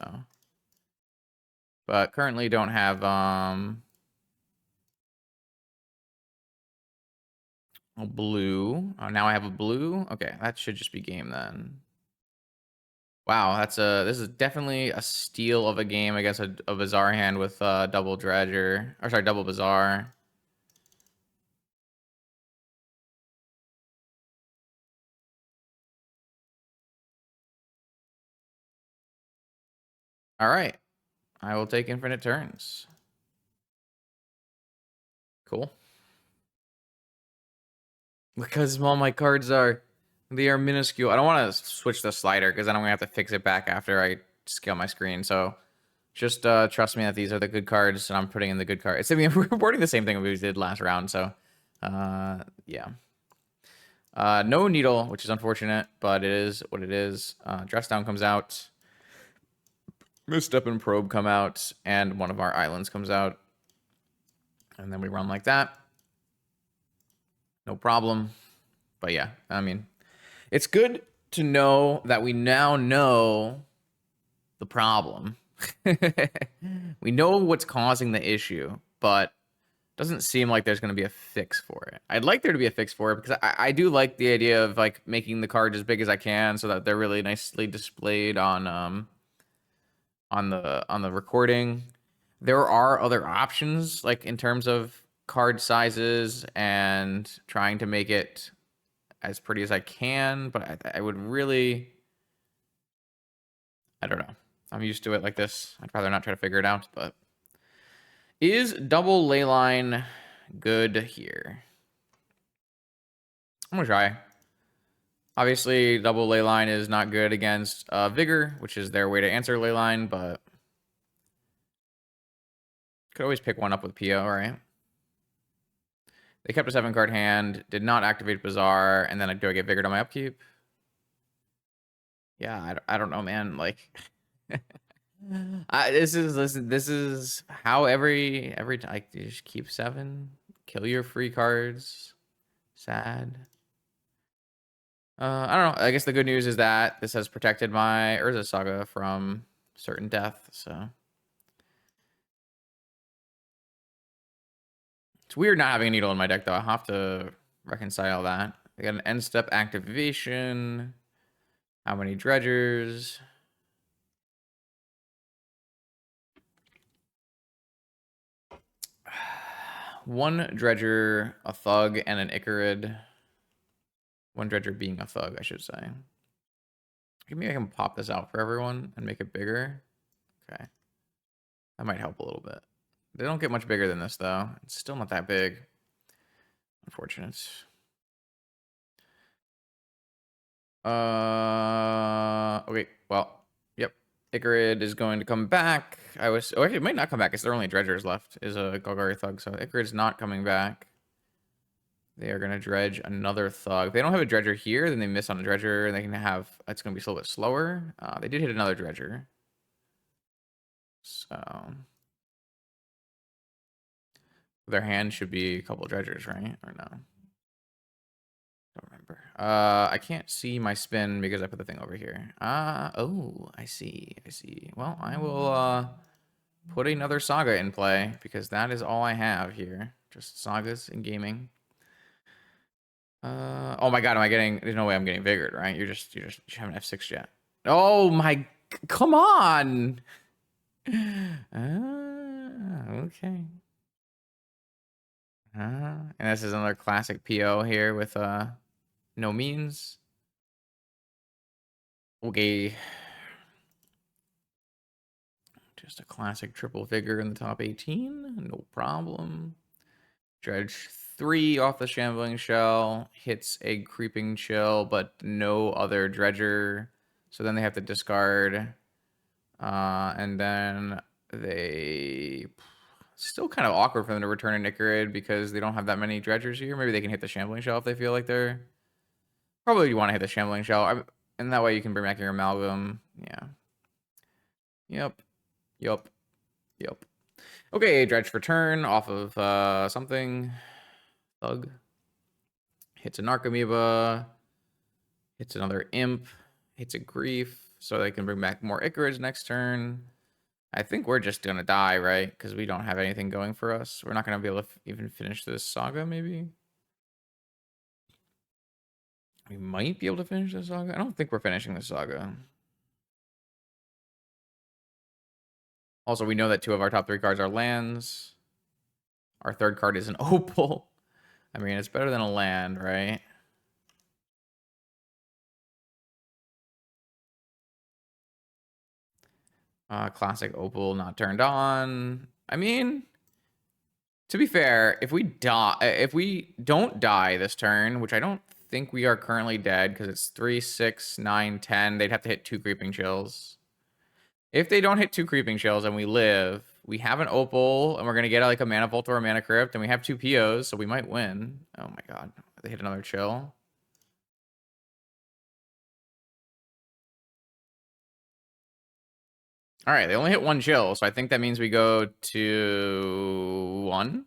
[SPEAKER 1] But currently don't have a blue. Oh, now I have a blue. Okay, that should just be game then. Wow, this is definitely a steal of a game against a Bazaar hand with double Dredger. Or sorry, double Bazaar. All right. I will take infinite turns. Cool. Because all my cards are, they are minuscule. I don't want to switch the slider because then I'm going to have to fix it back after I scale my screen. So just trust me that these are the good cards and I'm putting in the good cards. I mean, we're reporting the same thing we did last round. So yeah. No needle, which is unfortunate, but it is what it is. Dress down comes out. Misstep and probe come out, and one of our islands comes out. And then we run like that. No problem. But yeah, I mean, it's good to know that we now know the problem. We know what's causing the issue, but doesn't seem like there's going to be a fix for it. I'd like there to be a fix for it because I do like the idea of like making the cards as big as I can so that they're really nicely displayed on the recording. There are other options like in terms of card sizes and trying to make it as pretty as I can, but I would really, I don't know. I'm used to it like this. I'd rather not try to figure it out, but is double ley line good here? I'm gonna try. Obviously, double ley line is not good against Vigor, which is their way to answer ley line, but could always pick one up with PO, right? They kept a 7-card hand, did not activate Bazaar, and then do I get Vigor on my upkeep? Yeah, I don't know, man. Like, this is how every time like, you just keep 7, kill your free cards. Sad. I don't know. I guess the good news is that this has protected my Urza Saga from certain death, so. It's weird not having a needle in my deck, though. I'll have to reconcile that. I got an end step activation. How many dredgers? One dredger, a thug, and an Icarid. One dredger being a thug, I should say. Maybe I can pop this out for everyone and make it bigger. Okay. That might help a little bit. They don't get much bigger than this, though. It's still not that big. Unfortunate. Okay, well, yep. Icarid is going to come back. Oh, actually, it might not come back. It's their only dredgers left is a Golgari Thug, so Icarid's not coming back. They are going to dredge another Thug. If they don't have a dredger here, then they miss on a dredger, and they can have, it's going to be a little bit slower. They did hit another dredger. So their hand should be a couple dredgers, right? Or no? Don't remember. I can't see my spin because I put the thing over here. Oh, I see. I see. Well, I will put another saga in play because that is all I have here. Just sagas in gaming. Oh my god, am I getting? There's no way I'm getting vigored, right? You haven't F6 yet. Oh my, come on. Okay. And this is another classic PO here with no means. Okay. Just a classic triple vigor in the top 18. No problem. Dredge 3 off the shambling shell. Hits a creeping chill, but no other dredger. So then they have to discard. And then they... Still kind of awkward for them to return a Nicarid because they don't have that many dredgers here. Maybe they can hit the shambling shell if they feel like they're... Probably you want to hit the shambling shell. And that way you can bring back your amalgam. Yeah. Yep. Yup. Yup. Okay, dredge for turn off of something. Thug. Hits a Narcomoeba. Hits another imp. Hits a grief, so they can bring back more Icarus next turn. I think we're just gonna die, right? Because we don't have anything going for us. We're not gonna be able to even finish this saga, maybe? We might be able to finish this saga. I don't think we're finishing this saga. Also, we know that 2 of our top 3 cards are lands. Our 3rd card is an opal. I mean, it's better than a land, right? Classic opal not turned on. I mean, to be fair, if we don't die this turn, which I don't think we are currently dead because it's 3, 6, 9, 10, they'd have to hit 2 creeping chills. If they don't hit 2 creeping chills and we live, we have an opal and we're gonna get like a mana vault or a mana crypt, and we have 2 POs, so we might win. Oh my god, they hit another chill. All right, they only hit 1 chill, so I think that means we go to 1.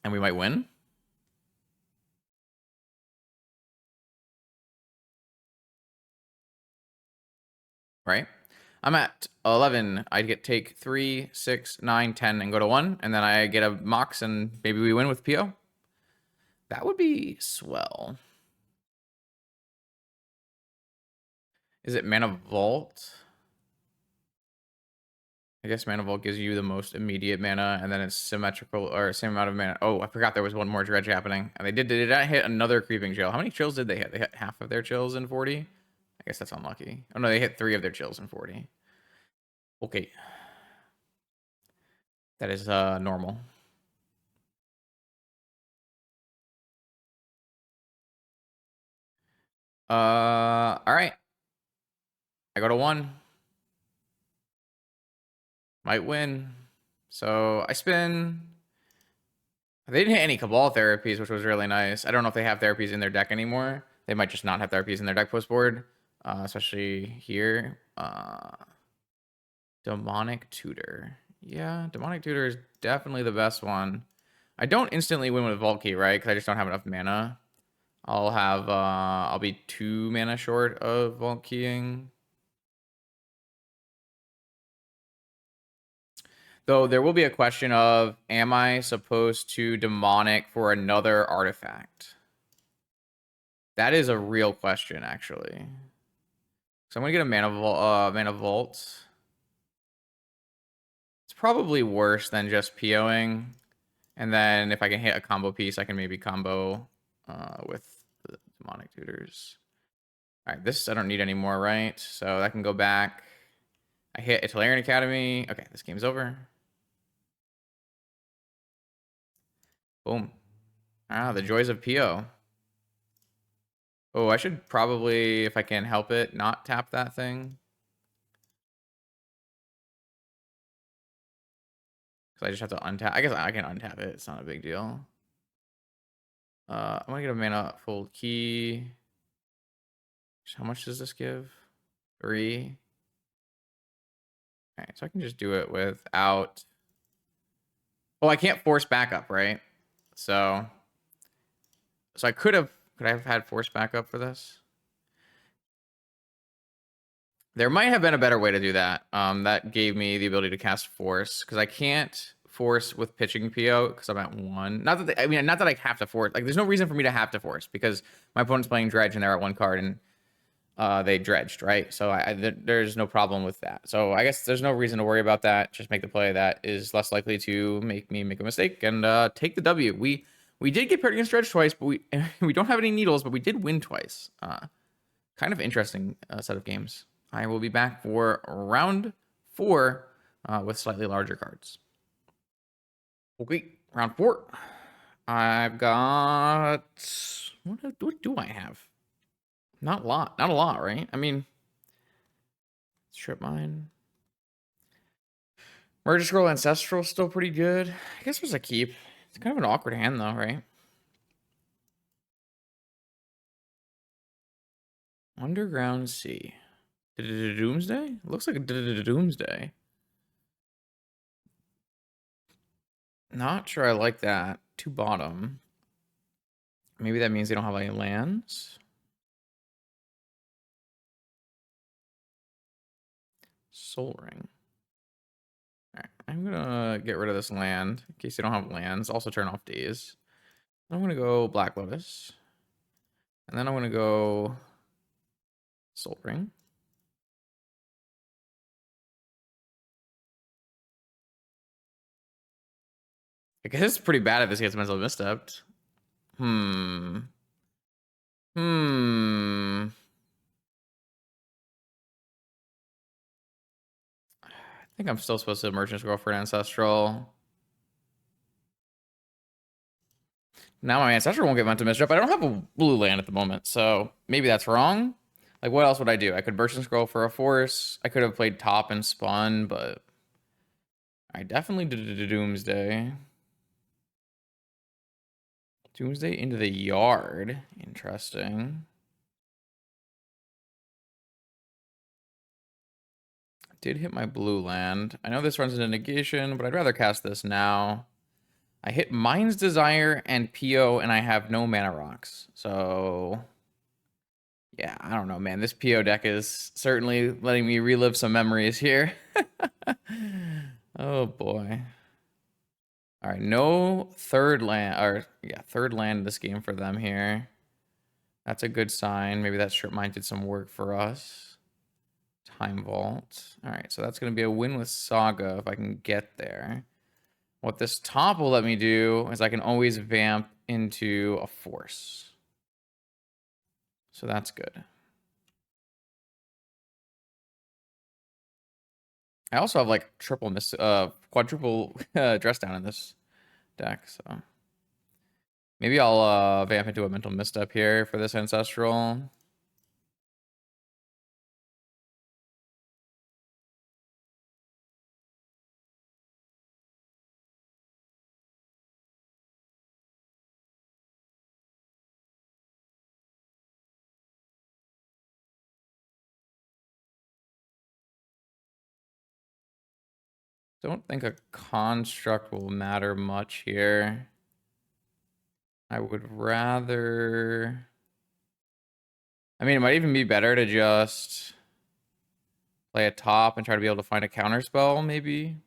[SPEAKER 1] And we might win. Right? I'm at 11. I get take 3, 6, 9, 10, and go to 1. And then I get a Mox, and maybe we win with PO. That would be swell. Is it Mana Vault? I guess Mana Vault gives you the most immediate mana, and then it's symmetrical, or same amount of mana. Oh, I forgot there was one more dredge happening. And they did not hit another creeping chill. How many chills did they hit? They hit half of their chills in 40? I guess that's unlucky. Oh no, they hit 3 of their chills in 40. Okay. That is normal. All right. I go to 1. Might win. So I spin. They didn't hit any Cabal therapies, which was really nice. I don't know if they have therapies in their deck anymore. They might just not have therapies in their deck post board, especially here. Demonic Tutor. Yeah, Demonic Tutor is definitely the best one. I don't instantly win with Vault Key, right? Because I just don't have enough mana. I'll be 2 mana short of Vault Keying. Though there will be a question of, am I supposed to demonic for another artifact? That is a real question, actually. So I'm gonna get a mana vault. It's probably worse than just POing. And then if I can hit a combo piece, I can maybe combo with the demonic tutors. All right, this I don't need anymore, right? So that can go back. I hit a Tolarian Academy. Okay, this game's over. Boom. Ah, the joys of PO. Oh, I should probably, if I can help it, not tap that thing. Because I just have to untap. I guess I can untap it. It's not a big deal. I'm going to get a mana full key. How much does this give? 3. Okay, so I can just do it without... Oh, I can't force backup, right? So I could have had force backup for this? There might have been a better way to do that. That gave me the ability to cast force, because I can't force with pitching PO because I'm at 1. Not that not that I have to force. Like, there's no reason for me to have to force because my opponent's playing Dredge and they're at 1 card and they dredged, right? So there's no problem with that. So I guess there's no reason to worry about that. Just make the play that is less likely to make me make a mistake and take the W. We did get paired against Dredge twice, but we don't have any needles, but we did win twice. Kind of interesting set of games. I will be back for round 4 with slightly larger cards. Okay, round 4. I've got... What do I have? Not a lot. Not a lot, right? I mean... Strip Mine. Merge Scroll Ancestral still pretty good. I guess there's a keep. It's kind of an awkward hand though, right? Underground Sea. Doomsday? Looks like a Doomsday. Not sure I like that. 2 bottom. Maybe that means they don't have any lands. Soul Ring. All right, I'm gonna get rid of this land in case they don't have lands. Also turn off days. I'm gonna go Black Lotus. And then I'm gonna go Soul Ring. I guess it's pretty bad if this gets mentally misstepped. Hmm. Hmm. I think I'm still supposed to Merchant's Girlfriend Ancestral. Now my Ancestral won't get mental misstep. I don't have a blue land at the moment, so maybe that's wrong. Like, what else would I do? I could Merchant Scroll for a force. I could have played top and spun, but I definitely did Doomsday. Doomsday into the yard. Interesting. Did hit my blue land. I know this runs into negation, but I'd rather cast this now. I hit Mind's Desire and PO, and I have no mana rocks. So, yeah, I don't know, man. This PO deck is certainly letting me relive some memories here. Oh, boy. All right, no third land, or yeah, third land in this game for them here. That's a good sign. Maybe that Strip Mine did some work for us. Time Vault. All right, so that's going to be a win with Saga if I can get there. What this top will let me do is I can always vamp into a force. So that's good. I also have like quadruple dress down in this deck, so maybe I'll vamp into a mental misstep here for this ancestral. Don't think a construct will matter much here. I would rather... I mean, it might even be better to just play a top and try to be able to find a counter spell, maybe.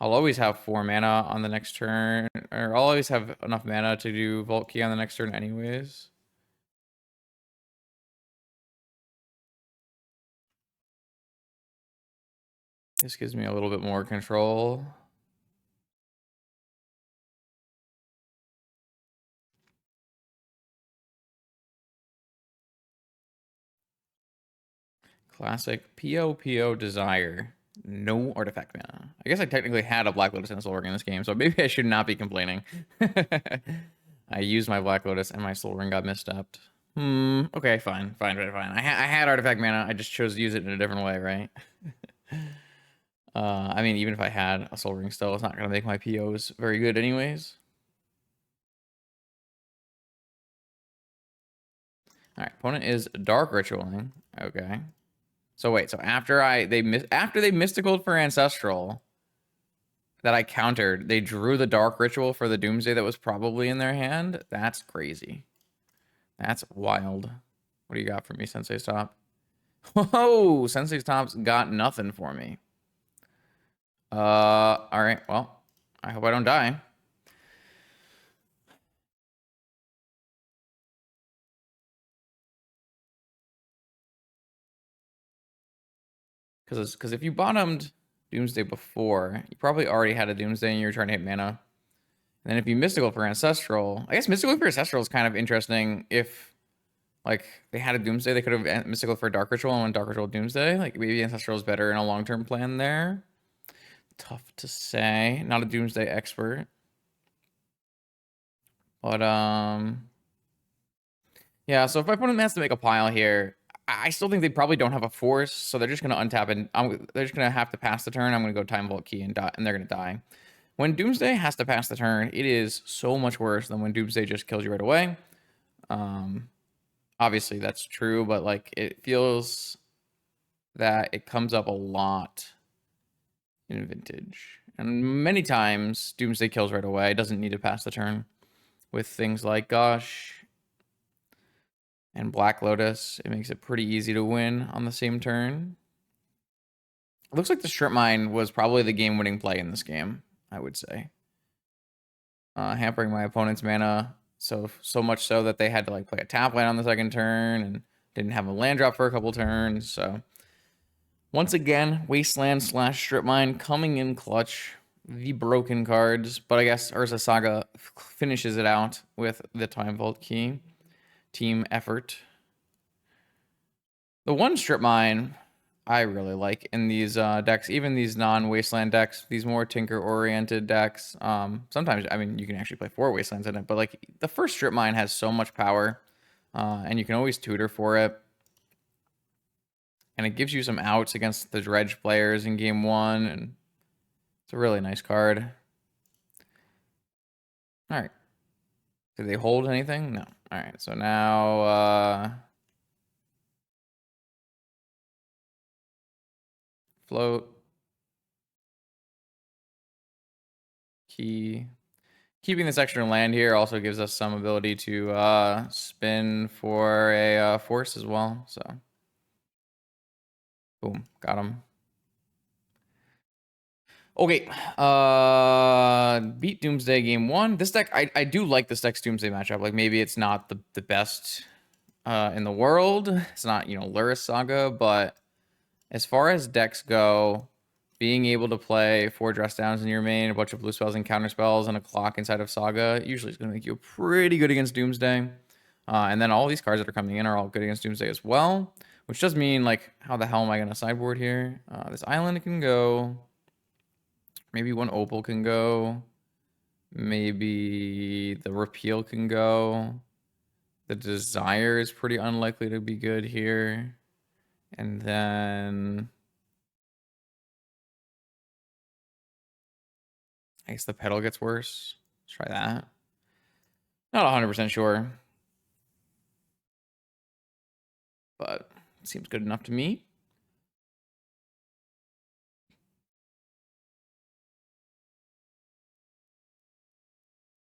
[SPEAKER 1] I'll always have 4 mana on the next turn, or I'll always have enough mana to do Vault Key on the next turn anyways. This gives me a little bit more control. Classic PO Desire. No artifact mana. I guess I technically had a Black Lotus and a Soul Ring in this game, so maybe I should not be complaining. I used my Black Lotus and my Soul Ring got misstepped. Okay, fine. I had artifact mana. I just chose to use it in a different way, right? I mean, even if I had a Soul Ring still, it's not going to make my POs very good anyways. All right, opponent is Dark Ritualing. Okay. So wait, so after they mysticaled for Ancestral that I countered, they drew the Dark Ritual for the Doomsday that was probably in their hand? That's crazy. That's wild. What do you got for me, Sensei's Top? Whoa, Sensei's Top's got nothing for me. All right, well, I hope I don't die. Because if you bottomed Doomsday before, you probably already had a Doomsday and you were trying to hit mana. And then if you Mystical for Ancestral, I guess Mystical for Ancestral is kind of interesting. If like they had a Doomsday, they could have Mystical for Dark Ritual and went Dark Ritual Doomsday. Like maybe Ancestral is better in a long-term plan there. Tough to say. Not a Doomsday expert. But yeah, so if my opponent has to make a pile here, I still think they probably don't have a force, so they're just gonna untap and they're just gonna have to pass the turn. I'm gonna go Time Vault Key and die, and they're gonna die. When Doomsday has to pass the turn, it is so much worse than when Doomsday just kills you right away. Obviously that's true, but like it feels that it comes up a lot in Vintage. And many times Doomsday kills right away. It doesn't need to pass the turn with things like Gosh and Black Lotus. It makes it pretty easy to win on the same turn. It looks like the Strip Mine was probably the game-winning play in this game, I would say. Hampering my opponent's mana so much so that they had to like play a tap land on the second turn and didn't have a land drop for a couple turns. So once again, Wasteland / Strip Mine coming in clutch. The broken cards, but I guess Urza Saga finishes it out with the Time Vault key. Team effort. The one Strip Mine I really like in these decks, even these non-Wasteland decks, these more Tinker-oriented decks. Sometimes, I mean, you can actually play 4 Wastelands in it, but like the first Strip Mine has so much power, and you can always tutor for it. And it gives you some outs against the Dredge players in game 1, and it's a really nice card. All right. Did they hold anything? No. All right, so now float. Key. Keeping this extra land here also gives us some ability to spin for a force as well. So, boom, got him. Okay, beat Doomsday game 1. This deck, I do like this deck's Doomsday matchup. Like maybe it's not the best in the world. It's not, you know, Luris Saga, but as far as decks go, being able to play 4 dress downs in your main, a bunch of blue spells and counter spells, and a clock inside of Saga usually is going to make you pretty good against Doomsday. And then all these cards that are coming in are all good against Doomsday as well, which does mean, like, how the hell am I going to sideboard here? This island can go. Maybe one opal can go. Maybe the repeal can go. The desire is pretty unlikely to be good here. And then I guess the pedal gets worse. Let's try that. Not 100% sure, but it seems good enough to me.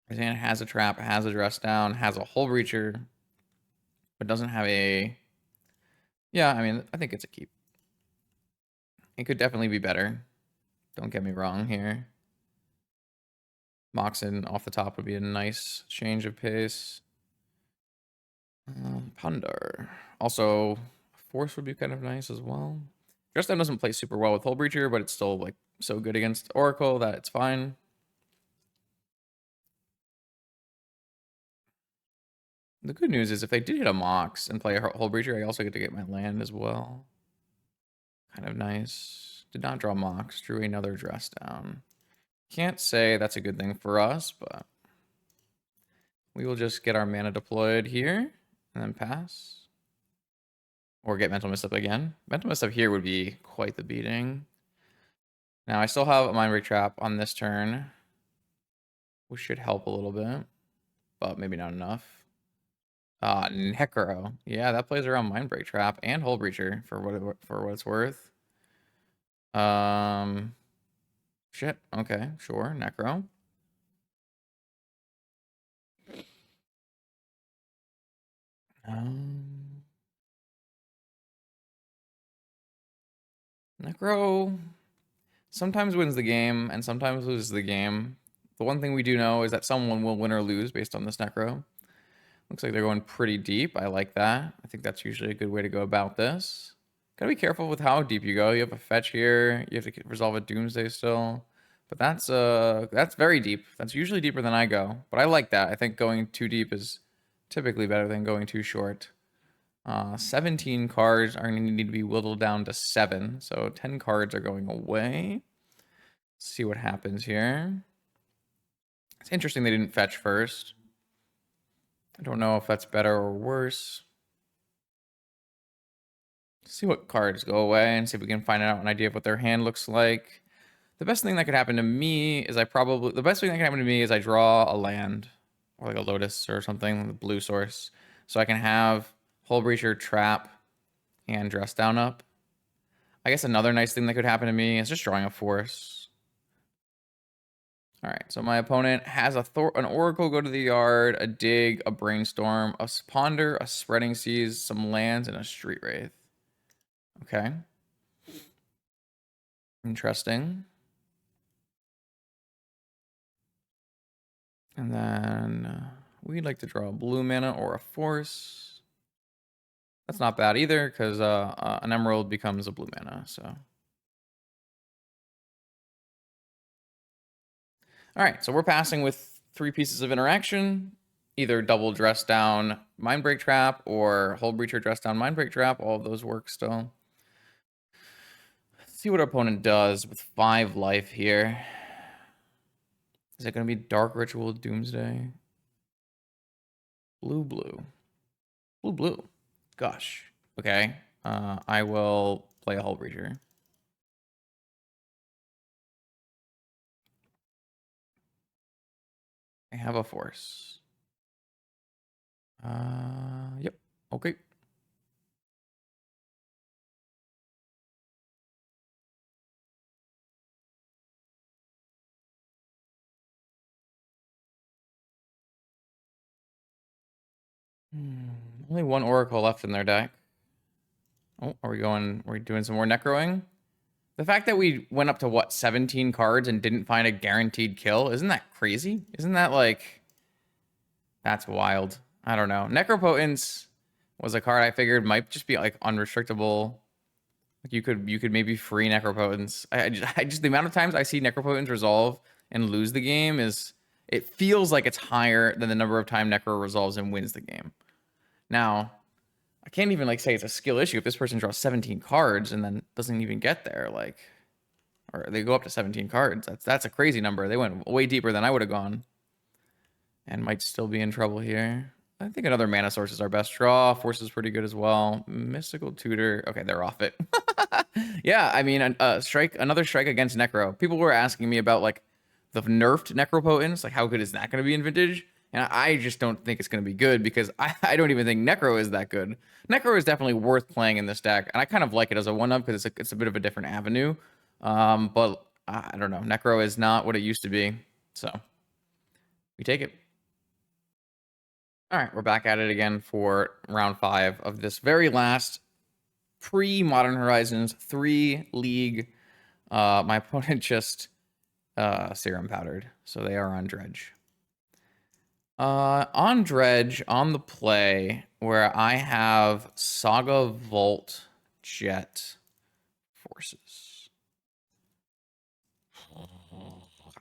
[SPEAKER 1] It has a trap, has a dress down, has a hull breacher, but doesn't have a... Yeah, I mean, I think it's a keep. It could definitely be better. Don't get me wrong here. Moxen off the top would be a nice change of pace. Pundar. Also, Force would be kind of nice as well. Dress down doesn't play super well with Hull Breacher, but it's still like so good against Oracle that it's fine. The good news is if they did hit a Mox and play a Hull Breacher, I also get to get my land as well. Kind of nice. Did not draw Mox, drew another dress down. Can't say that's a good thing for us, but we will just get our mana deployed here and then pass. Or get Mental Misstep again. Mental Misstep here would be quite the beating. Now I still have a Mind Break Trap on this turn, which should help a little bit, but maybe not enough. Necro. Yeah, that plays around Mind Break Trap and Hull Breacher for what it's worth. Shit. Okay, sure. Necro. Necro sometimes wins the game and sometimes loses the game. The one thing we do know is that someone will win or lose based on this Necro. Looks like they're going pretty deep. I like that. I think that's usually a good way to go about this. Gotta be careful with how deep you go. You have a fetch here. You have to resolve a Doomsday still. But that's very deep. That's usually deeper than I go. But I like that. I think going too deep is typically better than going too short. 17 cards are going to need to be whittled down to 7. So 10 cards are going away. Let's see what happens here. It's interesting they didn't fetch first. I don't know if that's better or worse. See what cards go away and see if we can find out an idea of what their hand looks like. The best thing that could happen to me is I draw a land or like a Lotus or something, the blue source. So I can have Hull Breacher, Trap, and Dress Down up. I guess another nice thing that could happen to me is just drawing a Force. All right, so my opponent has an Oracle go to the yard, a Dig, a Brainstorm, a Ponder, a Spreading Seas, some lands, and a Street Wraith. Okay. Interesting. And then we'd like to draw a blue mana or a Force. That's not bad either, because an Emerald becomes a blue mana, so... All right, so we're passing with 3 pieces of interaction. Either double dress down Mindbreak Trap or Hull Breacher dress down Mindbreak Trap. All of those work still. Let's see what our opponent does with 5 life here. Is it going to be Dark Ritual Doomsday? Blue, blue. Blue, blue. Gosh. Okay. I will play a Hull Breacher. I have a Force. Yep. Okay. Only 1 Oracle left in their deck. Oh, are we doing some more necroing? The fact that we went up to, what, 17 cards and didn't find a guaranteed kill, isn't that crazy? Isn't that, like... That's wild. I don't know. Necropotence was a card I figured might just be, like, unrestrictable. Like, you could maybe free Necropotence. I just the amount of times I see Necropotence resolve and lose the game is... It feels like it's higher than the number of time Necro resolves and wins the game. Now... I can't even, like, say it's a skill issue if this person draws 17 cards and then doesn't even get there, like, or they go up to 17 cards. That's a crazy number. They went way deeper than I would have gone and might still be in trouble here. I think another mana source is our best draw. Force is pretty good as well. Mystical Tutor. Okay, they're off it. Yeah, I mean, another strike against Necro. People were asking me about, like, the nerfed Necropotence. Like, how good is that going to be in Vintage? And I just don't think it's going to be good because I don't even think Necro is that good. Necro is definitely worth playing in this deck, and I kind of like it as a one-up because it's a bit of a different avenue. But I don't know. Necro is not what it used to be, so we take it. All right, we're back at it again for round 5 of this very last pre-Modern Horizons 3 league. My opponent just serum powdered, so they are on Dredge. On Dredge, on the play, where I have Saga Vault Jet Forces.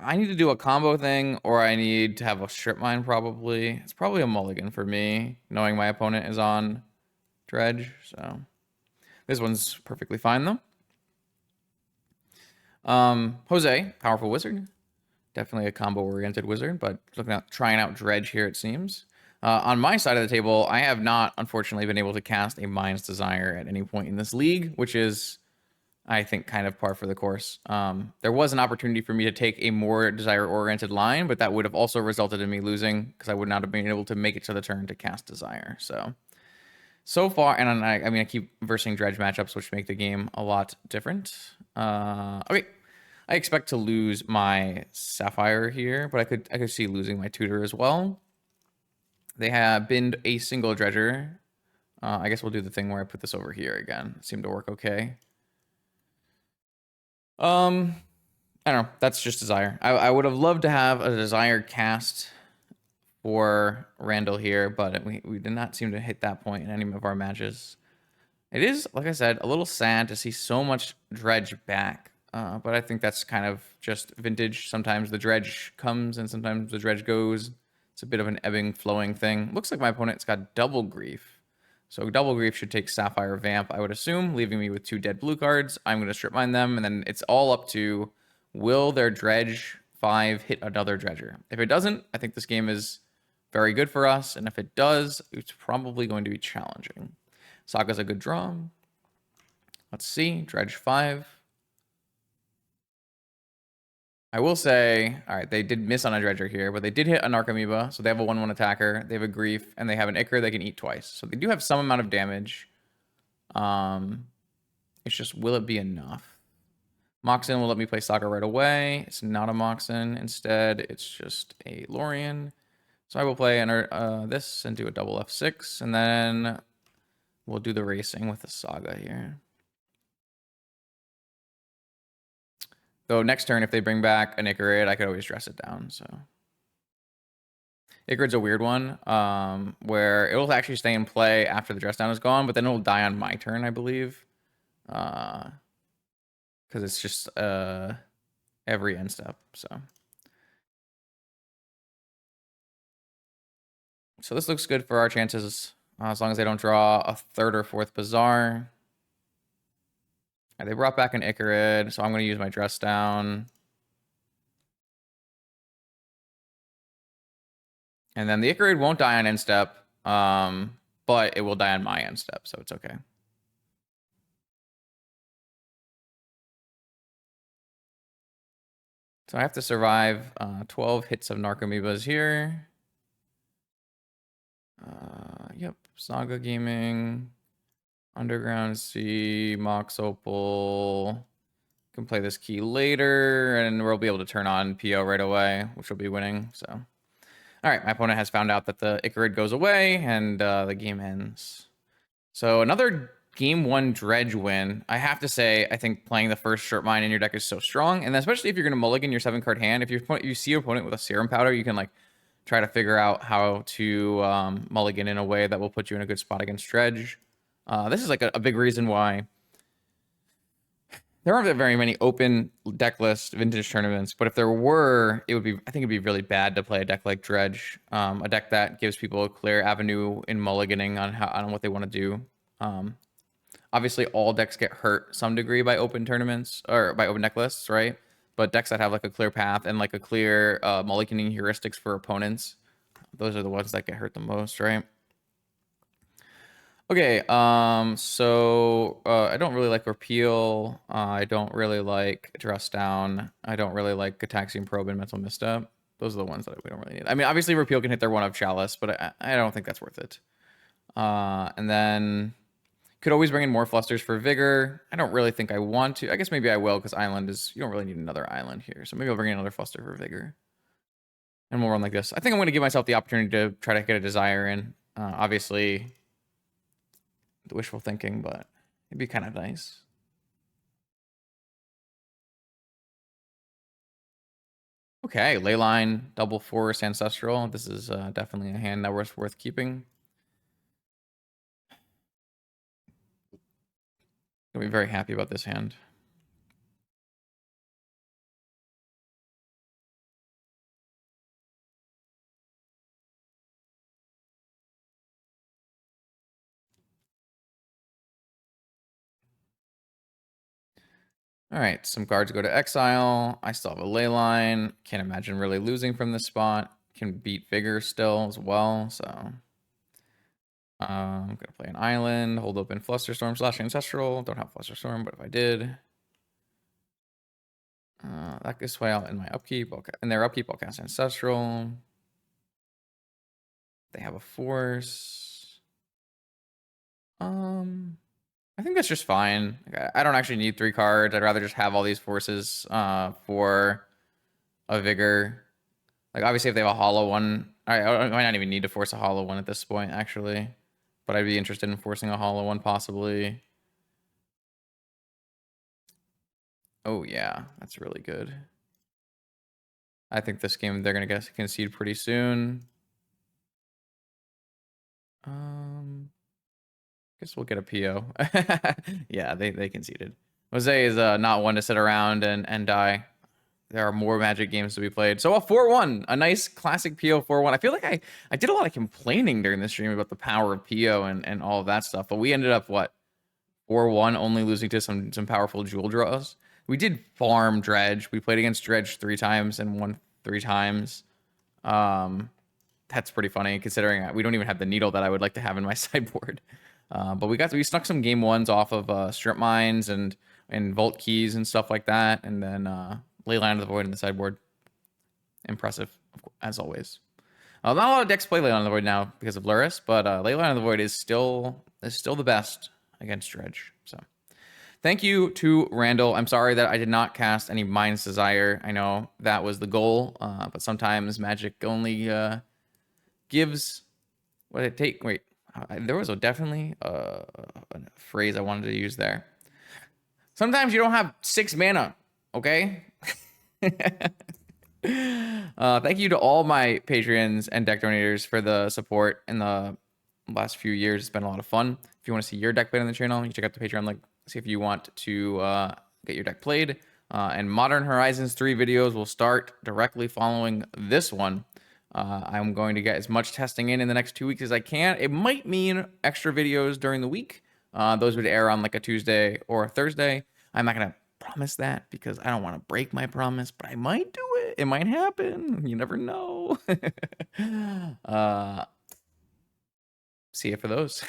[SPEAKER 1] I need to do a combo thing, or I need to have a strip mine, probably. It's probably a mulligan for me, knowing my opponent is on Dredge, so... This one's perfectly fine, though. Jose, powerful wizard. Definitely a combo-oriented wizard, but trying out Dredge here, it seems. On my side of the table, I have not, unfortunately, been able to cast a Mind's Desire at any point in this league, which is, I think, kind of par for the course. There was an opportunity for me to take a more Desire-oriented line, but that would have also resulted in me losing, because I would not have been able to make it to the turn to cast Desire. So far, and I mean, I keep versing Dredge matchups, which make the game a lot different. Okay. I expect to lose my Sapphire here, but I could see losing my Tutor as well. They have binned a single Dredger. I guess we'll do the thing where I put this over here again. It seemed to work okay. I don't know. That's just Desire. I would have loved to have a Desire cast for Randall here, but we did not seem to hit that point in any of our matches. It is, like I said, a little sad to see so much Dredge back. But I think that's kind of just Vintage. Sometimes the Dredge comes and sometimes the Dredge goes. It's a bit of an ebbing, flowing thing. Looks like my opponent's got Double Grief. So Double Grief should take Sapphire Vamp, I would assume, leaving me with 2 dead blue cards. I'm going to strip mine them, and then it's all up to, will their Dredge 5 hit another Dredger? If it doesn't, I think this game is very good for us, and if it does, it's probably going to be challenging. Saga's a good draw. Let's see, Dredge 5. I will say, all right, they did miss on a Dredger here, but they did hit a Narcomoeba, so they have a 1/1 attacker, they have a Grief, and they have an Ichor they can eat twice. So they do have some amount of damage. It's just, will it be enough? Moxen will let me play Saga right away. It's not a Moxen. Instead, it's just a Lorien. So I will play this and do a double F6, and then we'll do the racing with the Saga here. Though next turn, if they bring back an Icarid, I could always dress it down, so. Icarid's a weird one, where it'll actually stay in play after the dress down is gone, but then it'll die on my turn, I believe. Because it's just every end step, so. So this looks good for our chances, as long as they don't draw a third or fourth Bazaar. They brought back an Icarid, so I'm going to use my dress down. And then the Icarid won't die on end step, but it will die on my end step, so it's okay. So I have to survive 12 hits of Narcomoebas here. Yep, Saga Gaming, Underground Sea, Mox Opal. Can play this key later, and we'll be able to turn on PO right away, which will be winning, so. All right, my opponent has found out that the Icarid goes away, and the game ends. So another game 1 Dredge win. I have to say, I think playing the first Short Mine in your deck is so strong, and especially if you're going to mulligan your 7-card hand. If you see your opponent with a Serum Powder, you can like try to figure out how to mulligan in a way that will put you in a good spot against Dredge. This is like a big reason why there aren't very many open deck list vintage tournaments, but if there were, I think it'd be really bad to play a deck like Dredge, a deck that gives people a clear avenue in mulliganing on what they want to do. Obviously, all decks get hurt some degree by open tournaments or by open deck lists, right? But decks that have like a clear path and like a clear mulliganing heuristics for opponents, those are the ones that get hurt the most, right? Okay, so I don't really like Repeal. I don't really like Dress Down. I don't really like Gataxian Probe and Mental Misstep. Those are the ones that we don't really need. I mean, obviously Repeal can hit their one of Chalice, but I don't think that's worth it. And then could always bring in more Flusters for Vigor. I don't really think I want to. I guess maybe I will, because Island is, you don't really need another Island here. So maybe I'll bring in another Fluster for Vigor. And we'll run like this. I think I'm going to give myself the opportunity to try to get a Desire in. Obviously, the wishful thinking, but it'd be kind of nice. Okay, Leyline, double force, ancestral. This is definitely a hand that was worth keeping. I'll be very happy about this hand. All right, some guards go to exile. I still have a Leyline. Can't imagine really losing from this spot. Can beat Vigor still as well, so. I'm going to play an island, hold open Flusterstorm / Ancestral. Don't have Flusterstorm, but if I did. That gives way out in my upkeep. Okay. In their upkeep, I'll cast Ancestral. They have a force. I think that's just fine. I don't actually need 3 cards. I'd rather just have all these forces for a Vigor. Like, obviously, if they have a hollow one, I might not even need to force a hollow one at this point, actually. But I'd be interested in forcing a hollow one, possibly. Oh, yeah. That's really good. I think this game, they're going to concede pretty soon. Guess we'll get a PO. Yeah, they conceded. Jose is not one to sit around and die. There are more Magic games to be played. So a 4-1, a nice classic PO 4-1. I feel like I did a lot of complaining during the stream about the power of PO and all of that stuff, but we ended up, what, 4-1, only losing to some powerful jewel draws. We did farm Dredge. We played against Dredge 3 times and won 3 times. That's pretty funny, considering we don't even have the needle that I would like to have in my sideboard. But we snuck some game 1s off of Strip Mines and Vault Keys and stuff like that, and then Leyline of the Void in the sideboard. Impressive, as always. Not a lot of decks play Leyline of the Void now because of Luris, but Leyline of the Void is still the best against Dredge. So Thank you to Randall. I'm sorry that I did not cast any Mind's Desire. I know that was the goal, but sometimes Magic only gives what it take. Wait, there was definitely a phrase I wanted to use there. Sometimes you don't have 6 mana, okay? Thank you to all my Patreons and deck donators for the support in the last few years. It's been a lot of fun. If you want to see your deck played on the channel, you can check out the Patreon link. See if you want to get your deck played. And Modern Horizons 3 videos will start directly following this one. I'm going to get as much testing in the next 2 weeks as I can. It might mean extra videos during the week. Those would air on like a Tuesday or a Thursday. I'm not going to promise that because I don't want to break my promise, but I might do it. It might happen. You never know. See you for those.